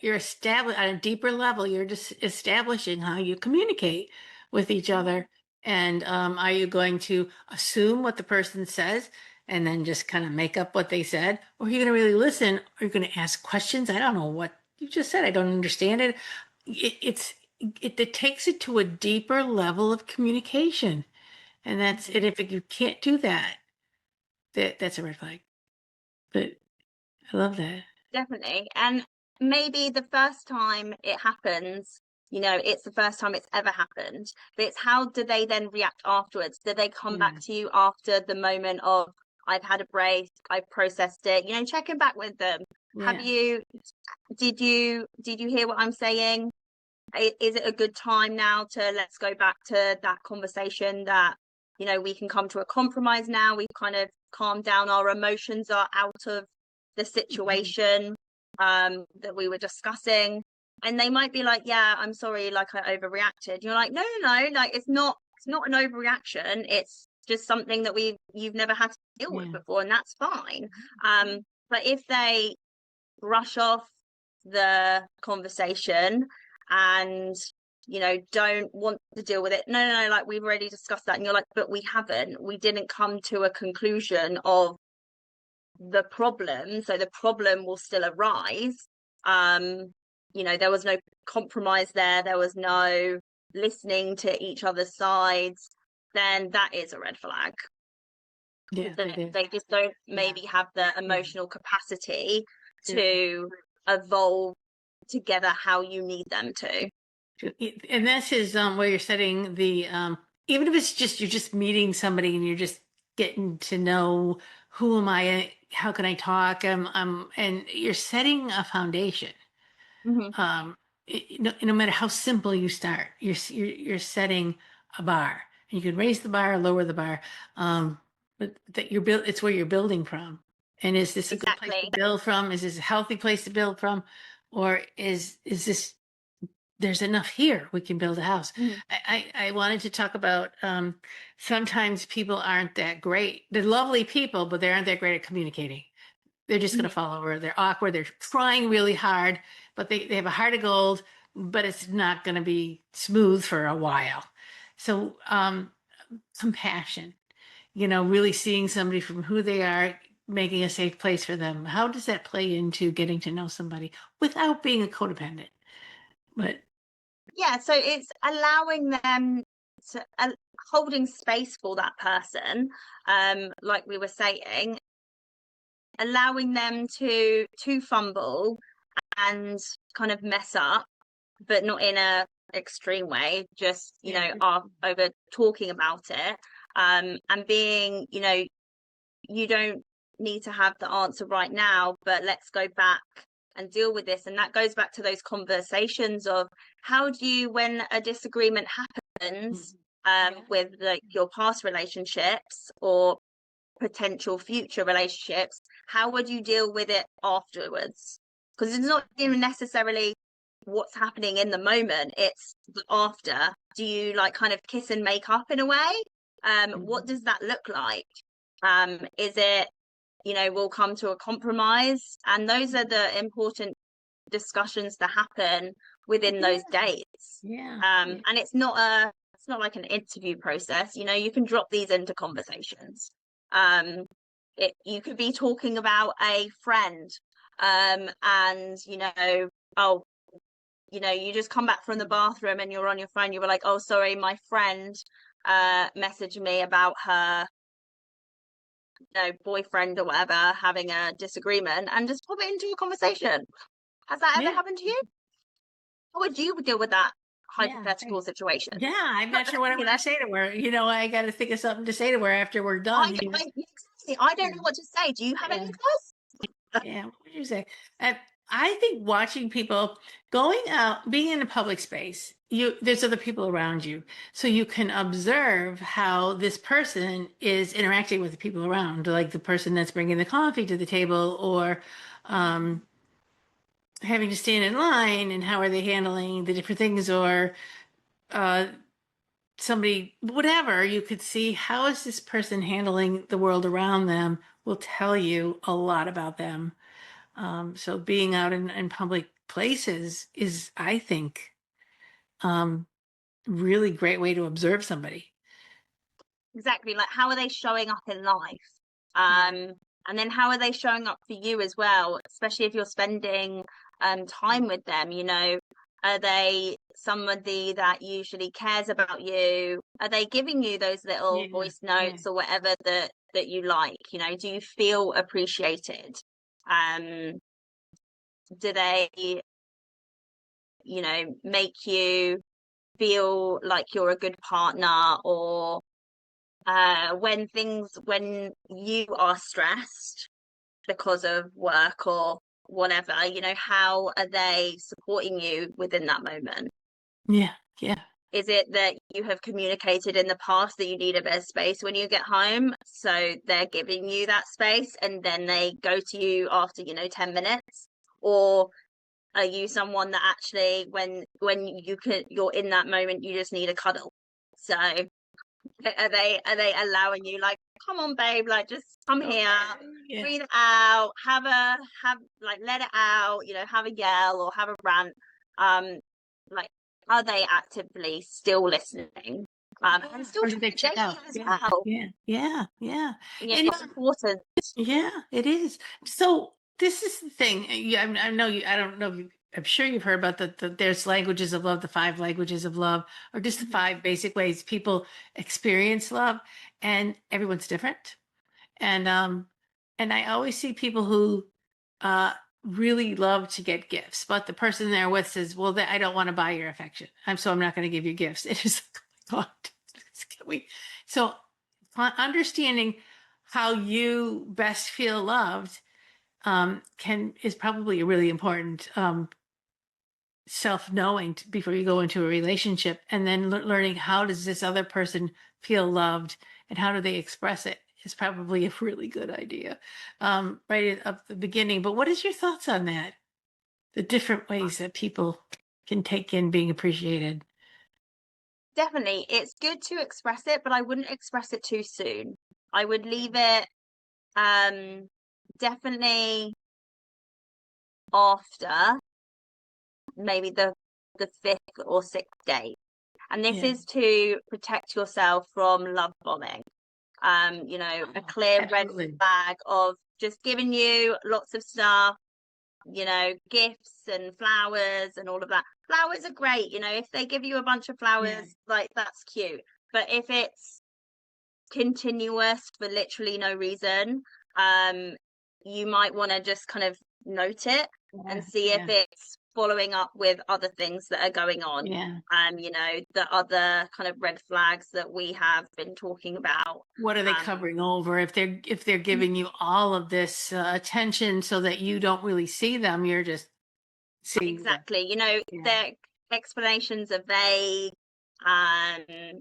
You're establish on a deeper level. You're just establishing how you communicate with each other. And are you going to assume what the person says and then just kind of make up what they said? Or are you going to really listen? Or are you going to ask questions? I don't know what you just said. I don't understand it. It takes it to a deeper level of communication. And and if you can't do that, that's a red flag. But I love that. Definitely. And maybe the first time it happens, it's the first time it's ever happened, but it's how do they then react afterwards? Do they come Yeah. back to you after the moment of, I've had a break, I've processed it, checking back with them? Have Yeah. you, did you hear what I'm saying? Is it a good time now to, let's go back to that conversation, that we can come to a compromise now, we've kind of calmed down, our emotions are out of the situation that we were discussing. And they might be like, yeah, I'm sorry, like, I overreacted. You're like, no, like, it's not an overreaction, it's just something that you've never had to deal with Yeah. before, and that's fine. But if they brush off the conversation and don't want to deal with it, no, like, we've already discussed that, and you're like, but we didn't come to a conclusion of the problem, so the problem will still arise. There was no compromise there was no listening to each other's sides, then that is a red flag. Yeah, it is. They just don't maybe have the emotional capacity to evolve together how you need them to. And this is where you're setting the even if it's just you're just meeting somebody and you're just getting to know who am I, how can I talk, and you're setting a foundation. Mm-hmm. No matter how simple you start, you're setting a bar. And you can raise the bar, lower the bar, but that you're built. It's where you're building from. And is this a good place to Exactly. build from? Is this a healthy place to build from, or is this there's enough here we can build a house? Mm-hmm. I wanted to talk about sometimes people aren't that great. They're lovely people, but they aren't that great at communicating. They're just going to fall over. They're awkward. They're trying really hard, but they have a heart of gold, but it's not going to be smooth for a while. So compassion, really seeing somebody from who they are, making a safe place for them. How does that play into getting to know somebody without being a codependent? But Yeah, so it's allowing them to, holding space for that person, like we were saying, allowing them to fumble and kind of mess up, but not in a extreme way, just over talking about it, and being, you don't need to have the answer right now, but let's go back and deal with this. And that goes back to those conversations of, how do you, when a disagreement happens with your past relationships or potential future relationships, how would you deal with it afterwards? Because it's not even necessarily what's happening in the moment, it's the after. Do you, like, kind of kiss and make up in a way? What does that look like? Is it, we'll come to a compromise? And those are the important discussions to happen within those dates. And it's not like an interview process. You know, you can drop these into conversations. You could be talking about a friend, and you know, oh, you know, you just come back from the bathroom and you're on your phone, you were like, oh, sorry, my friend messaged me about her, you know, boyfriend or whatever having a disagreement, and just pop it into a conversation. Has that ever happened to you? How would you deal with that hypothetical situation? Yeah, I'm not sure what I'm going to say to her. You know, I got to think of something to say to her after we're done. I don't know what to say. Do you have any advice? Yeah, what would you say? I think watching people going out, being in a public space, there's other people around you, so you can observe how this person is interacting with the people around, like the person that's bringing the coffee to the table, or having to stand in line, and how are they handling the different things, or somebody, whatever. You could see how is this person handling the world around them will tell you a lot about them. So being out in public places is, I think, really great way to observe somebody. Exactly. Like, how are they showing up in life? And then how are they showing up for you as well, especially if you're spending time with them? You know, are they somebody that usually cares about you? Are they giving you those little voice notes or whatever that you like? You know, do you feel appreciated? Do they, you know, make you feel like you're a good partner? Or when you are stressed because of work or whatever, you know, how are they supporting you within that moment? Is it that you have communicated in the past that you need a bit of space when you get home, so they're giving you that space and then they go to you after, you know, 10 minutes? Or are you someone that actually, when you're in that moment, you just need a cuddle? So are they allowing you, like, come on, babe, like, just come here, breathe it out, like, let it out, you know, have a yell or have a rant? Like, are they actively still listening? And still Or do they check out? as well? Yeah. Yeah, And it's important. yeah, it is. So this is the thing. I know you. I don't know if you. I'm sure you've heard about there's languages of love, the 5 languages of love, or just the 5 basic ways people experience love, and everyone's different. And I always see people who really love to get gifts, but the person they're with says, "Well, I don't want to buy your affection. I'm not going to give you gifts." It is like, oh my God, so understanding how you best feel loved is probably a really important self-knowing before you go into a relationship, and then learning how does this other person feel loved and how do they express it is probably a really good idea right at the beginning. But what is your thoughts on that? The different ways that people can take in being appreciated. Definitely, it's good to express it, but I wouldn't express it too soon. I would leave it definitely after maybe the 5th or 6th day. And this is to protect yourself from love bombing. You know, a clear red flag of just giving you lots of stuff, you know, gifts and flowers and all of that. Flowers are great, you know, if they give you a bunch of flowers, like, that's cute. But if it's continuous for literally no reason, you might want to just kind of note it and see if it's following up with other things that are going on. You know, the other kind of red flags that we have been talking about. What are they covering over? If they're giving you all of this attention so that you don't really see them, you're just seeing exactly them. You know, their explanations are vague, and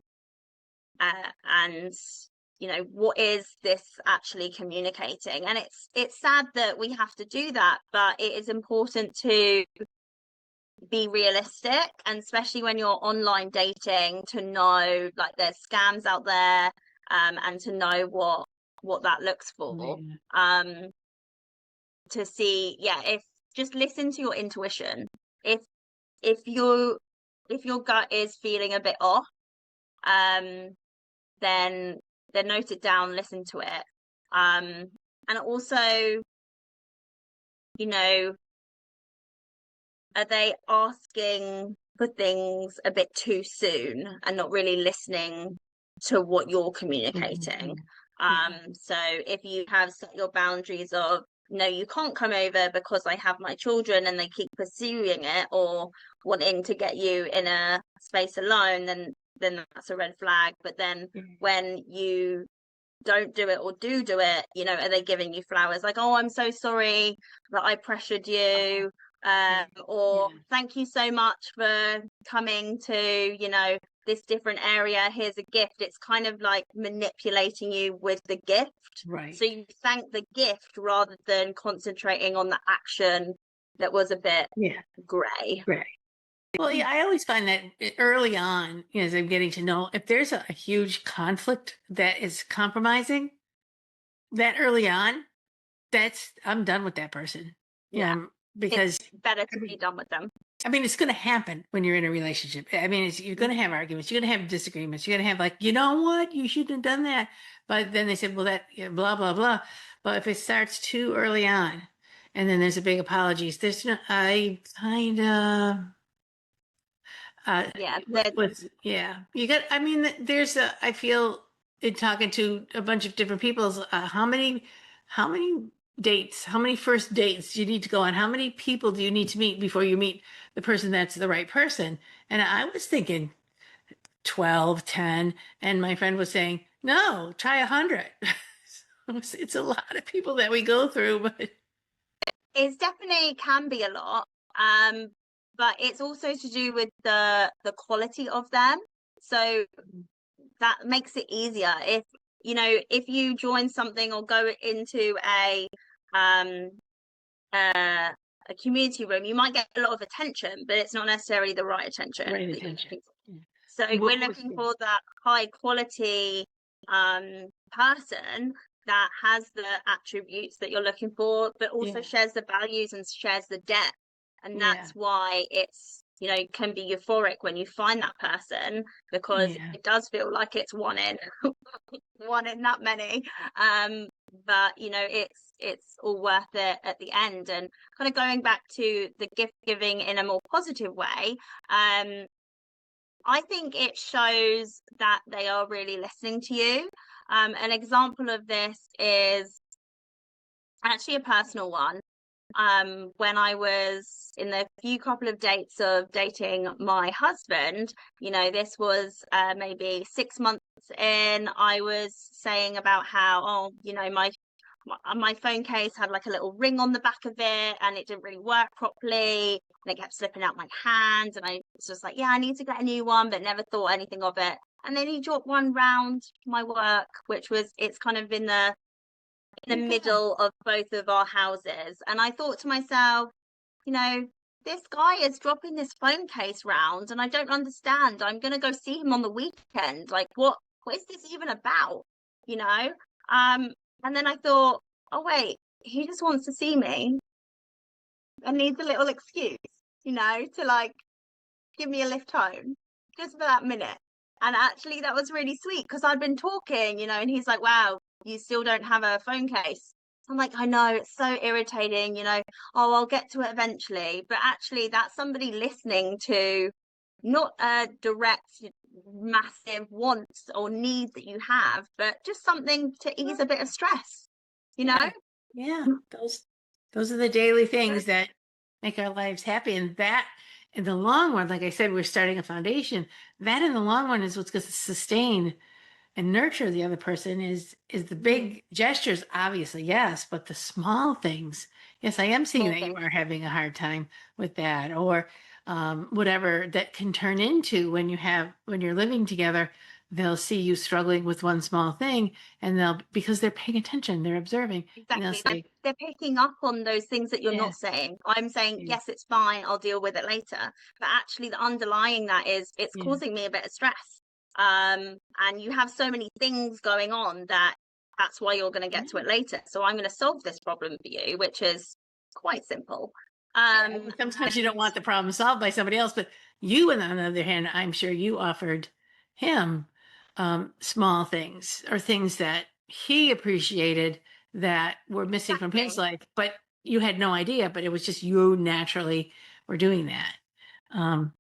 you know, what is this actually communicating? And it's sad that we have to do that, but it is important to be realistic, and especially when you're online dating, to know, like, there's scams out there, and to know what that looks for, to see if just listen to your intuition. If you if your gut is feeling a bit off, um, then note it down, listen to it. And also, you know, are they asking for things a bit too soon and not really listening to what you're communicating? So if you have set your boundaries of, no, you can't come over because I have my children, and they keep pursuing it or wanting to get you in a space alone, then that's a red flag. But then when you don't do it or do it, are they giving you flowers like, oh, I'm so sorry that I pressured you, or thank you so much for coming to this different area, here's a gift. It's kind of like manipulating you with the gift, Right. so you thank the gift rather than concentrating on the action that was a bit gray. Well, I always find that early on, as I'm getting to know, if there's a huge conflict that is compromising, that early on, I'm done with that person. Because it's better to be done with them. I mean, it's going to happen when you're in a relationship. I mean, you're going to have arguments. You're going to have disagreements. You're going to have like, you know what? You shouldn't have done that. But then they said, well, that blah, blah, blah. But if it starts too early on and then there's a big apologies, I kind of, you got, I mean, I feel in talking to a bunch of different people, how many dates, how many first dates do you need to go on? How many people do you need to meet before you meet the person that's the right person? And I was thinking 12, 10, and my friend was saying, no, try 100. It's a lot of people that we go through, but it's definitely can be a lot. But it's also to do with the quality of them. So that makes it easier. If you join something or go into a community room, you might get a lot of attention, but it's not necessarily the right attention. So we're looking for that high quality person that has the attributes that you're looking for, but also shares the values and shares the depth. And that's why it's can be euphoric when you find that person, because it does feel like it's one in that many. But it's all worth it at the end. And kind of going back to the gift giving in a more positive way, I think it shows that they are really listening to you. An example of this is actually a personal one. When I was in the few couple of dates of dating my husband, this was maybe 6 months in, I was saying about how, my phone case had like a little ring on the back of it and it didn't really work properly, and it kept slipping out my hand, and I was just like, I need to get a new one, but never thought anything of it. And then he dropped one round my work, it's kind of in the middle of both of our houses. And I thought to myself, this guy is dropping this phone case round and I don't understand. I'm going to go see him on the weekend. Like, what is this even about? And then I thought, oh, wait, he just wants to see me and needs a little excuse, to like give me a lift home just for that minute. And actually, that was really sweet because I'd been talking, and he's like, wow, you still don't have a phone case. I'm like, I know, it's so irritating, oh, I'll get to it eventually. But actually, that's somebody listening to not a direct, massive wants or needs that you have, but just something to ease a bit of stress, Those are the daily things that make our lives happy. And that, in the long run, like I said, we're starting a foundation. That, in the long run, is what's going to sustain and nurture the other person. Is the big gestures, obviously, yes, but the small things. Yes, I am seeing that you are having a hard time with that, or whatever that can turn into when you're living together. They'll see you struggling with one small thing, and because they're paying attention, they're observing. Exactly. They're picking up on those things that you're not saying. I'm saying, yes, it's fine, I'll deal with it later. But actually, the underlying that is it's causing me a bit of stress. And you have so many things going on that's why you're going to get to it later. So I'm going to solve this problem for you, which is quite simple. Sometimes you don't want the problem solved by somebody else, but you, on the other hand, I'm sure you offered him small things or things that he appreciated that were missing from his Exactly. life, but you had no idea, but it was just you naturally were doing that. Um,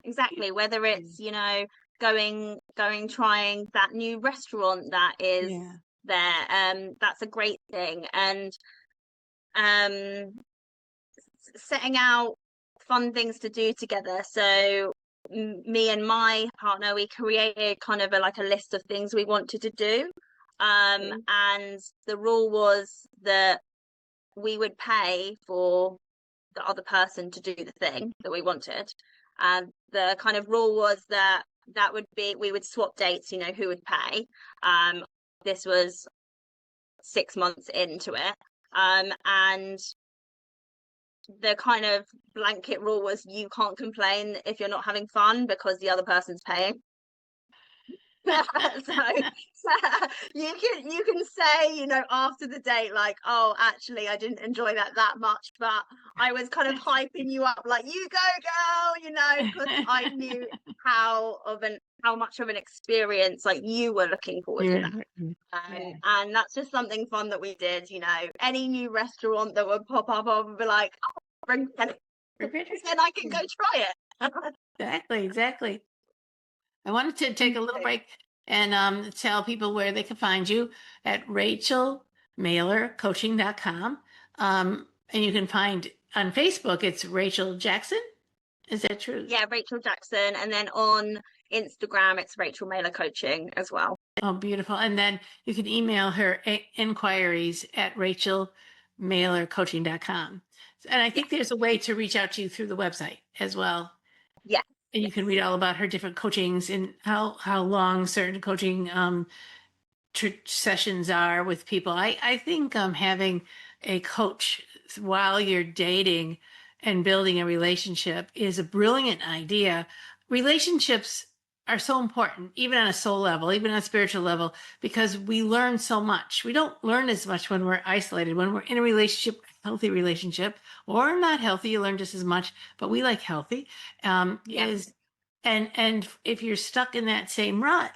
Exactly. Whether it's, trying that new restaurant that is yeah. there, that's a great thing. And um setting out fun things to do together. So me and my partner, we created kind of like a list of things we wanted to do. And the rule was that we would pay for the other person to do the thing that we wanted. And the kind of rule was that would be, we would swap dates, who would pay. This was 6 months into it. And the kind of blanket rule was you can't complain if you're not having fun because the other person's paying. So you can say, after the date, like, oh, actually I didn't enjoy that much, but I was kind of hyping you up, like, you go girl, because I knew how much of an experience like you were looking forward to that. Yeah. And that's just something fun that we did. Any new restaurant that would pop up, I would be like, oh, bring it, then I can go try it. Exactly. I wanted to take a little break and tell people where they can find you at rachelmailercoaching.com. And you can find on Facebook, it's Rachel Jackson. Is that true? Yeah, Rachel Jackson. And then on Instagram, it's Rachel Mailer Coaching as well. Oh, beautiful. And then you can email her inquiries at rachelmailercoaching.com. And I think there's a way to reach out to you through the website as well. Yeah. And you can read all about her different coachings and how long certain coaching sessions are with people. I think having a coach while you're dating and building a relationship is a brilliant idea. Relationships are so important, even on a soul level, even on a spiritual level, because we learn so much. We don't learn as much when we're isolated. When we're in a relationship, healthy relationship, or not healthy, you learn just as much. But we like healthy. Is and if you're stuck in that same rut,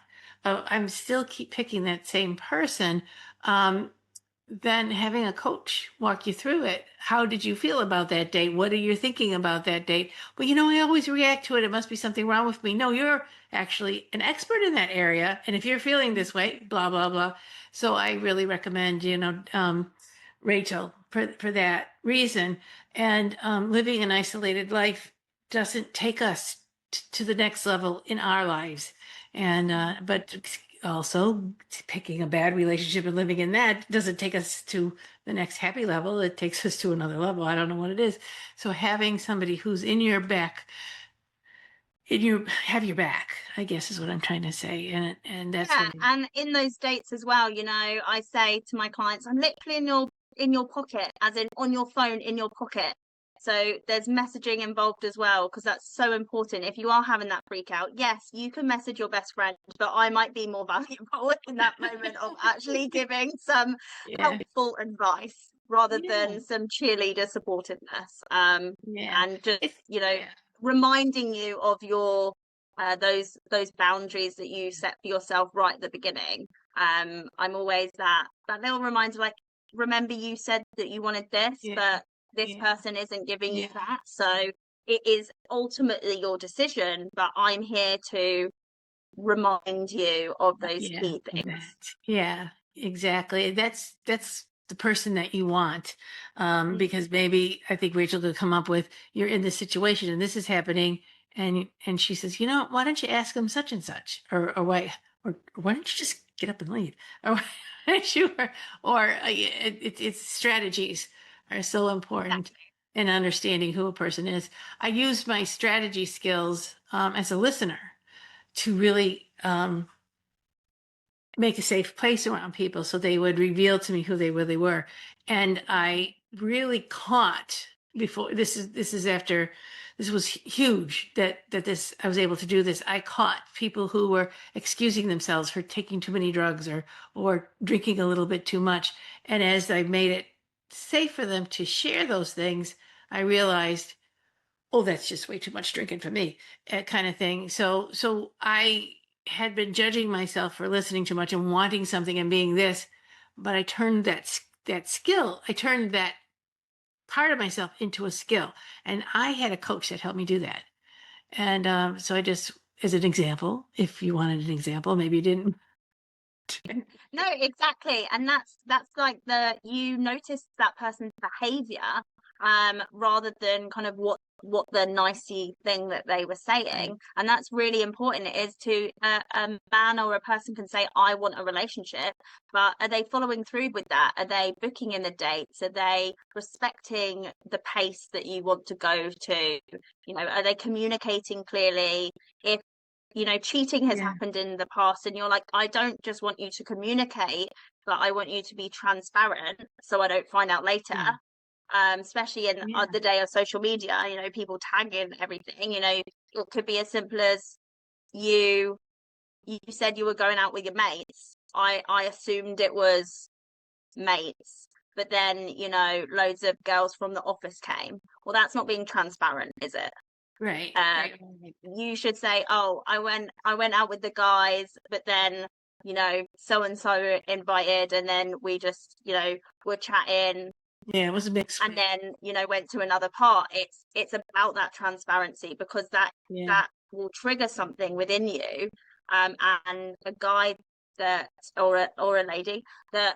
I'm still keep picking that same person. Then having a coach walk you through it. How did you feel about that date? What are you thinking about that date? Well, I always react to it. It must be something wrong with me. No, you're actually an expert in that area. And if you're feeling this way, blah, blah, blah. So I really recommend, Rachel, for that reason. And living an isolated life doesn't take us to the next level in our lives. And, but also picking a bad relationship and living in that doesn't take us to the next happy level. It takes us to another level. I don't know what it is. So having somebody who's in your back, have your back, I guess is what I'm trying to say. And that's Yeah, really, and in those dates as well, I say to my clients, I'm literally in your pocket, as in on your phone, in your pocket. So there's messaging involved as well, because that's so important. If you are having that freak out, yes, you can message your best friend, but I might be more valuable in that moment of actually giving some yeah, helpful advice rather yeah, than some cheerleader supportiveness. yeah. And just, It's, yeah, reminding you of your those boundaries that you set for yourself right at the beginning. I'm always that little reminder, like, remember you said that you wanted this, yeah, but this yeah, person isn't giving you yeah. that. So it is ultimately your decision, but I'm here to remind you of those Yeah, key things. yeah, exactly. That's the person that you want. Mm. Because maybe I think Rachel could come up with, you're in this situation and this is happening, and she says, why don't you ask him such and such, or why don't you just get up and leave, or why don't you, it's strategies are so important Exactly. in understanding who a person is. I use my strategy skills as a listener to really make a safe place around people so they would reveal to me who they really were. And I really caught before this is after this was huge that this I was able to do this. I caught people who were excusing themselves for taking too many drugs or drinking a little bit too much. And as I made it safe for them to share those things, I realized, oh, that's just way too much drinking for me, kind of thing. So I had been judging myself for listening too much and wanting something and being this, but I turned that skill, I turned that part of myself into a skill, and I had a coach that helped me do that. And so I just, as an example, if you wanted an example, maybe you didn't. No, exactly. And that's like you notice that person's behavior rather than kind of what the nicey thing that they were saying. Right. And that's really important. It is to a man or a person can say, I want a relationship, but are they following through with that? Are they booking in the dates? Are they respecting the pace that you want to go to? Are they communicating clearly? If cheating has Yeah. happened in the past and you're like, I don't just want you to communicate, but I want you to be transparent so I don't find out later. Yeah. Especially in Yeah. the day of social media, people tagging everything. It could be as simple as you said you were going out with your mates. I assumed it was mates, but then loads of girls from the office came. Well, that's not being transparent, is it? Right. Right. You should say, oh, I went out with the guys, but then so and so invited, and then we just were chatting, Yeah, it was a big and swing. then went to another part. It's about that transparency, because that will trigger something within you, and a guy that or a lady that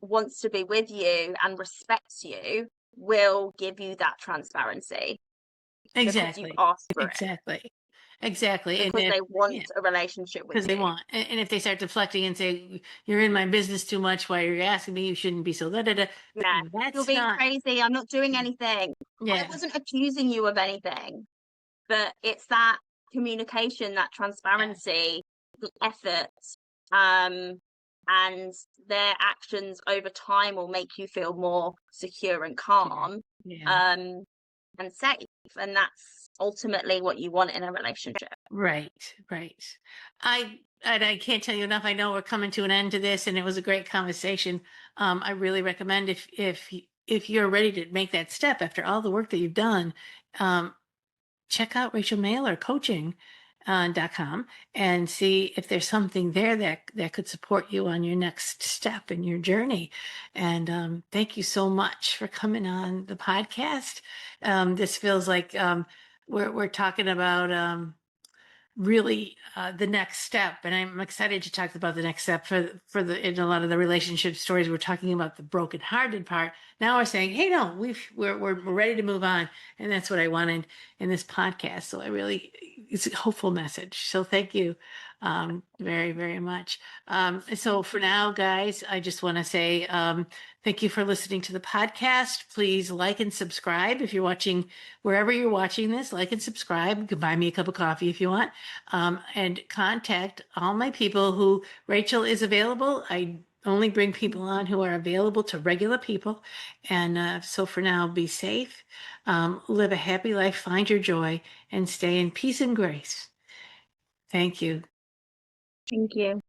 wants to be with you and respects you will give you that transparency because you've Exactly. asked for it, Exactly. Exactly. And because if, they want yeah, a relationship with because they you. want, and if they start deflecting and say, you're in my business too much, why you're asking me, you shouldn't be so da da da. Yeah, you're That's being not, crazy. I'm not doing anything. I yeah. wasn't accusing you of anything, but it's that communication, that Yeah. transparency, the effort, um, and their actions over time will make you feel more secure and Yeah. calm, Yeah. um, and safe. And that's ultimately what you want in a relationship. Right, right. I can't tell you enough. I know we're coming to an end to this, and it was a great conversation. I really recommend if you're ready to make that step after all the work that you've done, um, check out Rachel Mailer Coaching .com and see if there's something there that could support you on your next step in your journey. And thank you so much for coming on the podcast. This feels like we're talking about really the next step, and I'm excited to talk about the next step for the in a lot of the relationship stories. We're talking about the brokenhearted part. Now we're saying, hey, no, we're ready to move on, and that's what I wanted in this podcast. So it's a hopeful message. So thank you very, very much. So for now, guys, I just want to say thank you for listening to the podcast. Please like and subscribe if you're watching wherever you're watching this. Like and subscribe. You can buy me a cup of coffee if you want, and contact all my people who Rachel is available. I only bring people on who are available to regular people. And so for now, be safe, live a happy life, find your joy, and stay in peace and grace. Thank you. Thank you.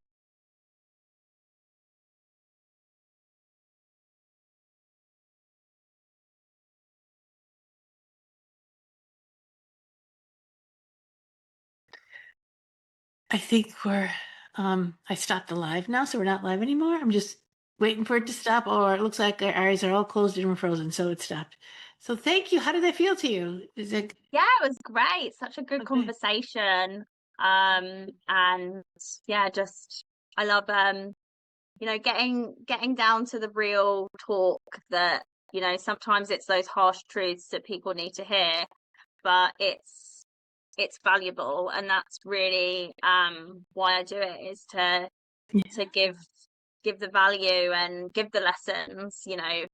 I think I stopped the live now, so we're not live anymore. I'm just waiting for it to stop, or it looks like our eyes are all closed and frozen, so it stopped. So thank you. How did that feel to you? Is it Yeah, it was great. Such a good okay? conversation. And yeah, just I love getting down to the real talk that, sometimes it's those harsh truths that people need to hear, but it's valuable, and that's really why I do it, is to Yeah, give the value and give the lessons. yeah,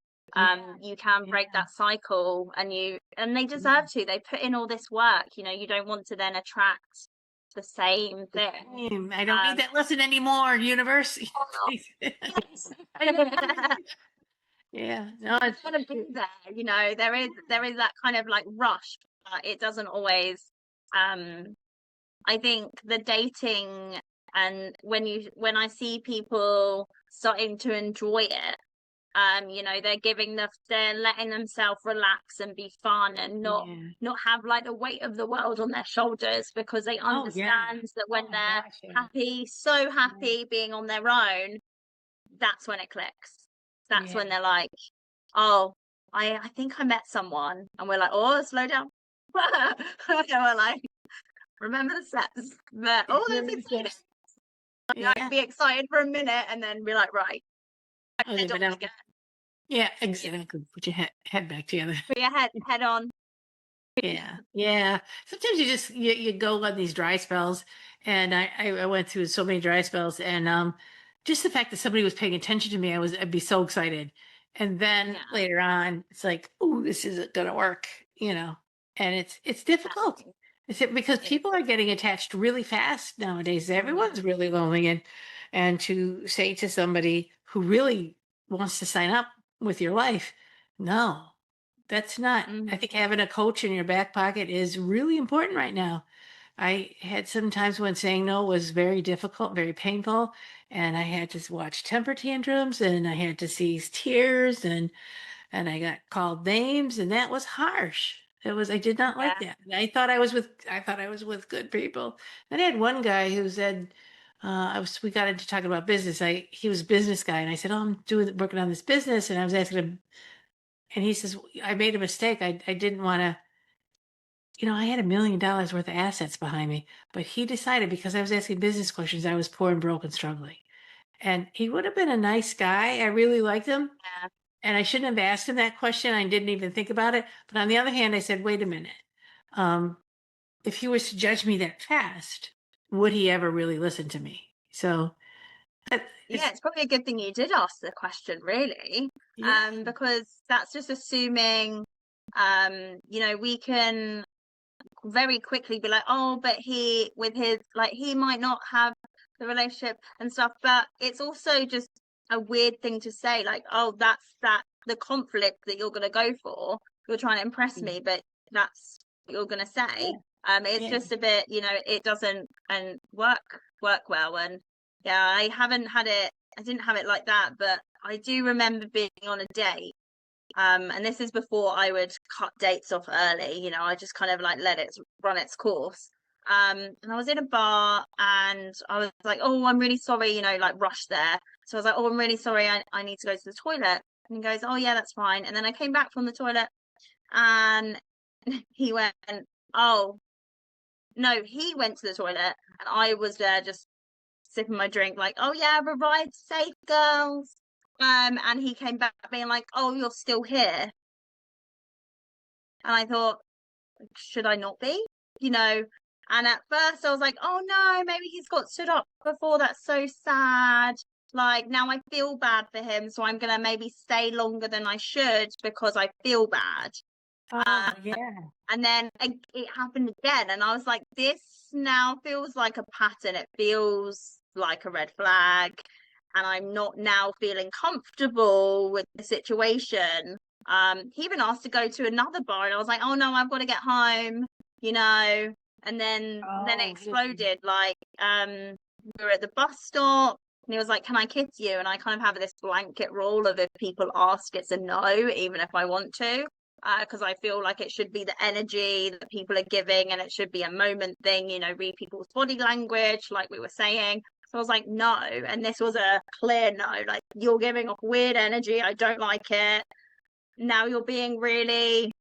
You can break yeah. that cycle, and they deserve to. They put in all this work. You don't want to then attract the same thing. I don't need that lesson anymore, universe. Yes. Yeah, no, It's got to be there. There is that kind of like rush, but it doesn't always. I think the dating, and when I see people starting to enjoy it, They're letting themselves relax and be fun and Yeah. not have like the weight of the world on their shoulders, because they Oh, yeah. understand that when Oh my they're gosh, yeah. happy, so Yeah. happy being on their own, that's when it clicks. That's Yeah. when they're like, oh, I think I met someone, and we're like, oh, slow down. And we're like, remember the steps. But oh, that's exciting. Like, Yeah. be excited for a minute and then be like, right, Okay, head but on now, again. yeah, Yeah. exactly. Put your head back together. Put your head on. Yeah, yeah. Sometimes you go on these dry spells, and I went through so many dry spells, and just the fact that somebody was paying attention to me, I'd be so excited, and then Yeah, later on, it's like, oh, this isn't gonna work, and it's difficult. exactly. It's because It people are getting attached really fast nowadays. Everyone's really lonely, and to say to somebody who really wants to sign up with your life, no. That's not, I mm-hmm. think having a coach in your back pocket is really important right now. I had some times when saying no was very difficult, very painful, and I had to watch temper tantrums and I had to see tears and I got called names and that was harsh. I did not like Yeah, that. And I thought I was with good people. Then I had one guy who said, we got into talking about business. He was a business guy and I said, oh, working on this business. And I was asking him, and he says, I made a mistake. I didn't want to, I had $1 million worth of assets behind me, but he decided because I was asking business questions, I was poor and broke and struggling. And he would have been a nice guy. I really liked him. yeah, And I shouldn't have asked him that question. I didn't even think about it. But on the other hand, I said, wait a minute. Um, if he was to judge me that fast, would he ever really listen to me? So yeah. It's probably a good thing you did ask the question, really, yeah. because that's just assuming, we can very quickly be like, oh, but he with his like he might not have the relationship and stuff, but it's also just a weird thing to say, like, oh, that's the conflict that you're going to go for. You're trying to impress me, but that's what you're going to say. Yeah. It's Yeah. just a bit, it doesn't and work well. And yeah, I didn't have it like that, but I do remember being on a date, and this is before I would cut dates off early. I just kind of like let it run its course. And I was in a bar and I was like, oh, I'm really sorry, like rushed there. So I was like, oh, I'm really sorry, I need to go to the toilet. And he goes, oh yeah, that's fine. And then I came back from the toilet and he went, oh no, he went to the toilet and I was there just sipping my drink, like, oh yeah, arrived safe, girls. And he came back being like, oh, you're still here. And I thought, should I not be? You know, and at first I was like, oh no, maybe he's got stood up before. That's so sad. Like, now I feel bad for him. So I'm going to maybe stay longer than I should because I feel bad. Oh, yeah. And then it happened again. And I was like, this now feels like a pattern. It feels like a red flag. And I'm not now feeling comfortable with the situation. He even asked to go to another bar, and I was like, oh no, I've got to get home, And then it Oh, goodness. exploded. Like, we were at the bus stop, and he was like, can I kiss you? And I kind of have this blanket rule of if people ask, it's a no, even if I want to. Because I feel like it should be the energy that people are giving, and it should be a moment thing, read people's body language, like we were saying. So I was like, no. And this was a clear no. Like, you're giving off weird energy. I don't like it. Now you're being really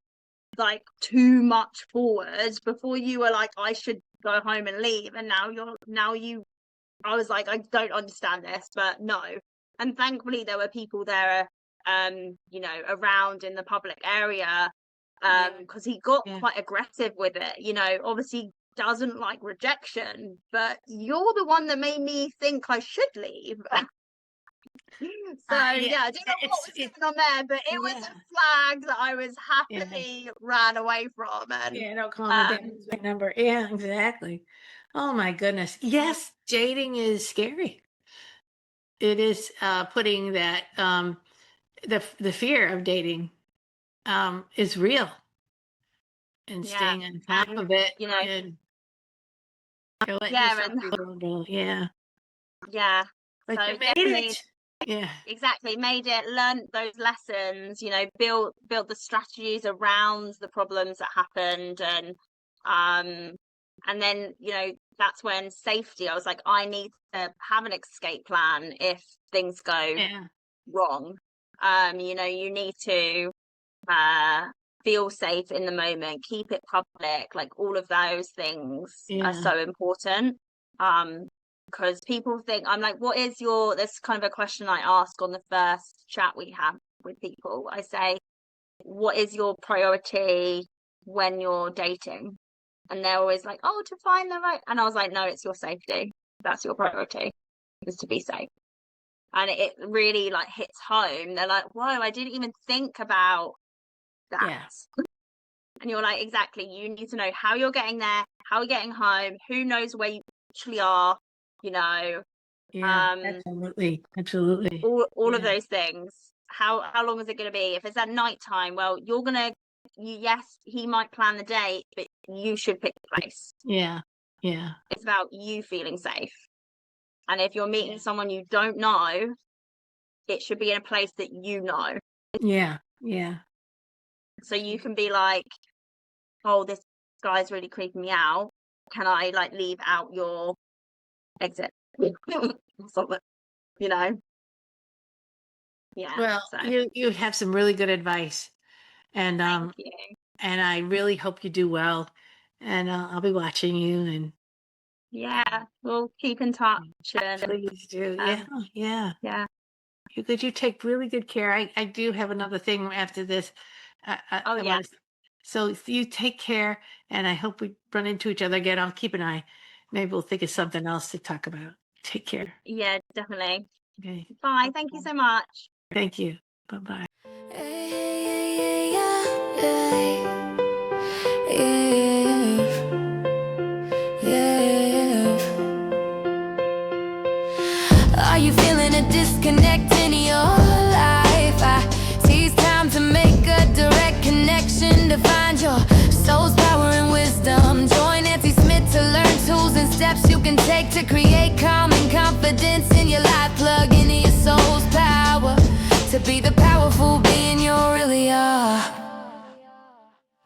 like too much forward. Before you were like, I should go home and leave. And I was like, I don't understand this, but no. And thankfully there were people there, around in the public area, because he got Yeah. quite aggressive with it, obviously doesn't like rejection, but you're the one that made me think I should leave. So Yeah, yeah, I don't know what was it, going on there, but it was yeah, a flag that I was yeah, happily ran away from. And yeah. Don't call me back. um, It's my number. Yeah, exactly. Oh my goodness. Yes, dating is scary. It is putting that the fear of dating is real and yeah, staying on top and of it you know, and you're letting yeah, yourself and be vulnerable. Yeah, yeah. but So you made definitely it. Yeah. Exactly. Made it, learned those lessons, built the strategies around the problems that happened. And then, that's when safety, I was like, I need to have an escape plan if things go Yeah. wrong. You need to feel safe in the moment, keep it public, like all of those things are Yeah. so important. Because people think, I'm like, this kind of a question I ask on the first chat we have with people. I say, what is your priority when you're dating? And they're always like, oh, to find the right. And I was like, no, it's your safety. That's your priority, is to be safe. And it really like hits home. They're like, whoa, I didn't even think about that. Yeah. And you're like, exactly. You need to know how you're getting there, how you're getting home, who knows where you actually are, Yeah. um, Absolutely. Absolutely. all of Yeah. those things. How long is it going to be? If it's at night time, well, yes, he might plan the date, but you should pick the place. Yeah. Yeah. It's about you feeling safe. And if you're meeting someone you don't know, it should be in a place that you know. Yeah. Yeah. So you can be like, oh, this guy's really creeping me out. Can I like leave out your exit? Something, Yeah. Well, So you have some really good advice, and thank you. and I really hope you do well, and I'll be watching you, and Yeah, we'll keep in touch. And please do. Yeah. Yeah. yeah. Because you take really good care. I do have another thing after this. Oh I yeah. want to, so you take care, and I hope we run into each other again. I'll keep an eye. Maybe we'll think of something else to talk about. Take care. Yeah, definitely. Okay. Bye. Thank you so much. Thank you. Bye bye. Are you feeling a disconnect in your life? I see it's time to make a direct connection to find your soul's power and wisdom. Join Nancy Smith to learn tools and steps you can take to create calm and confidence in your life. Plug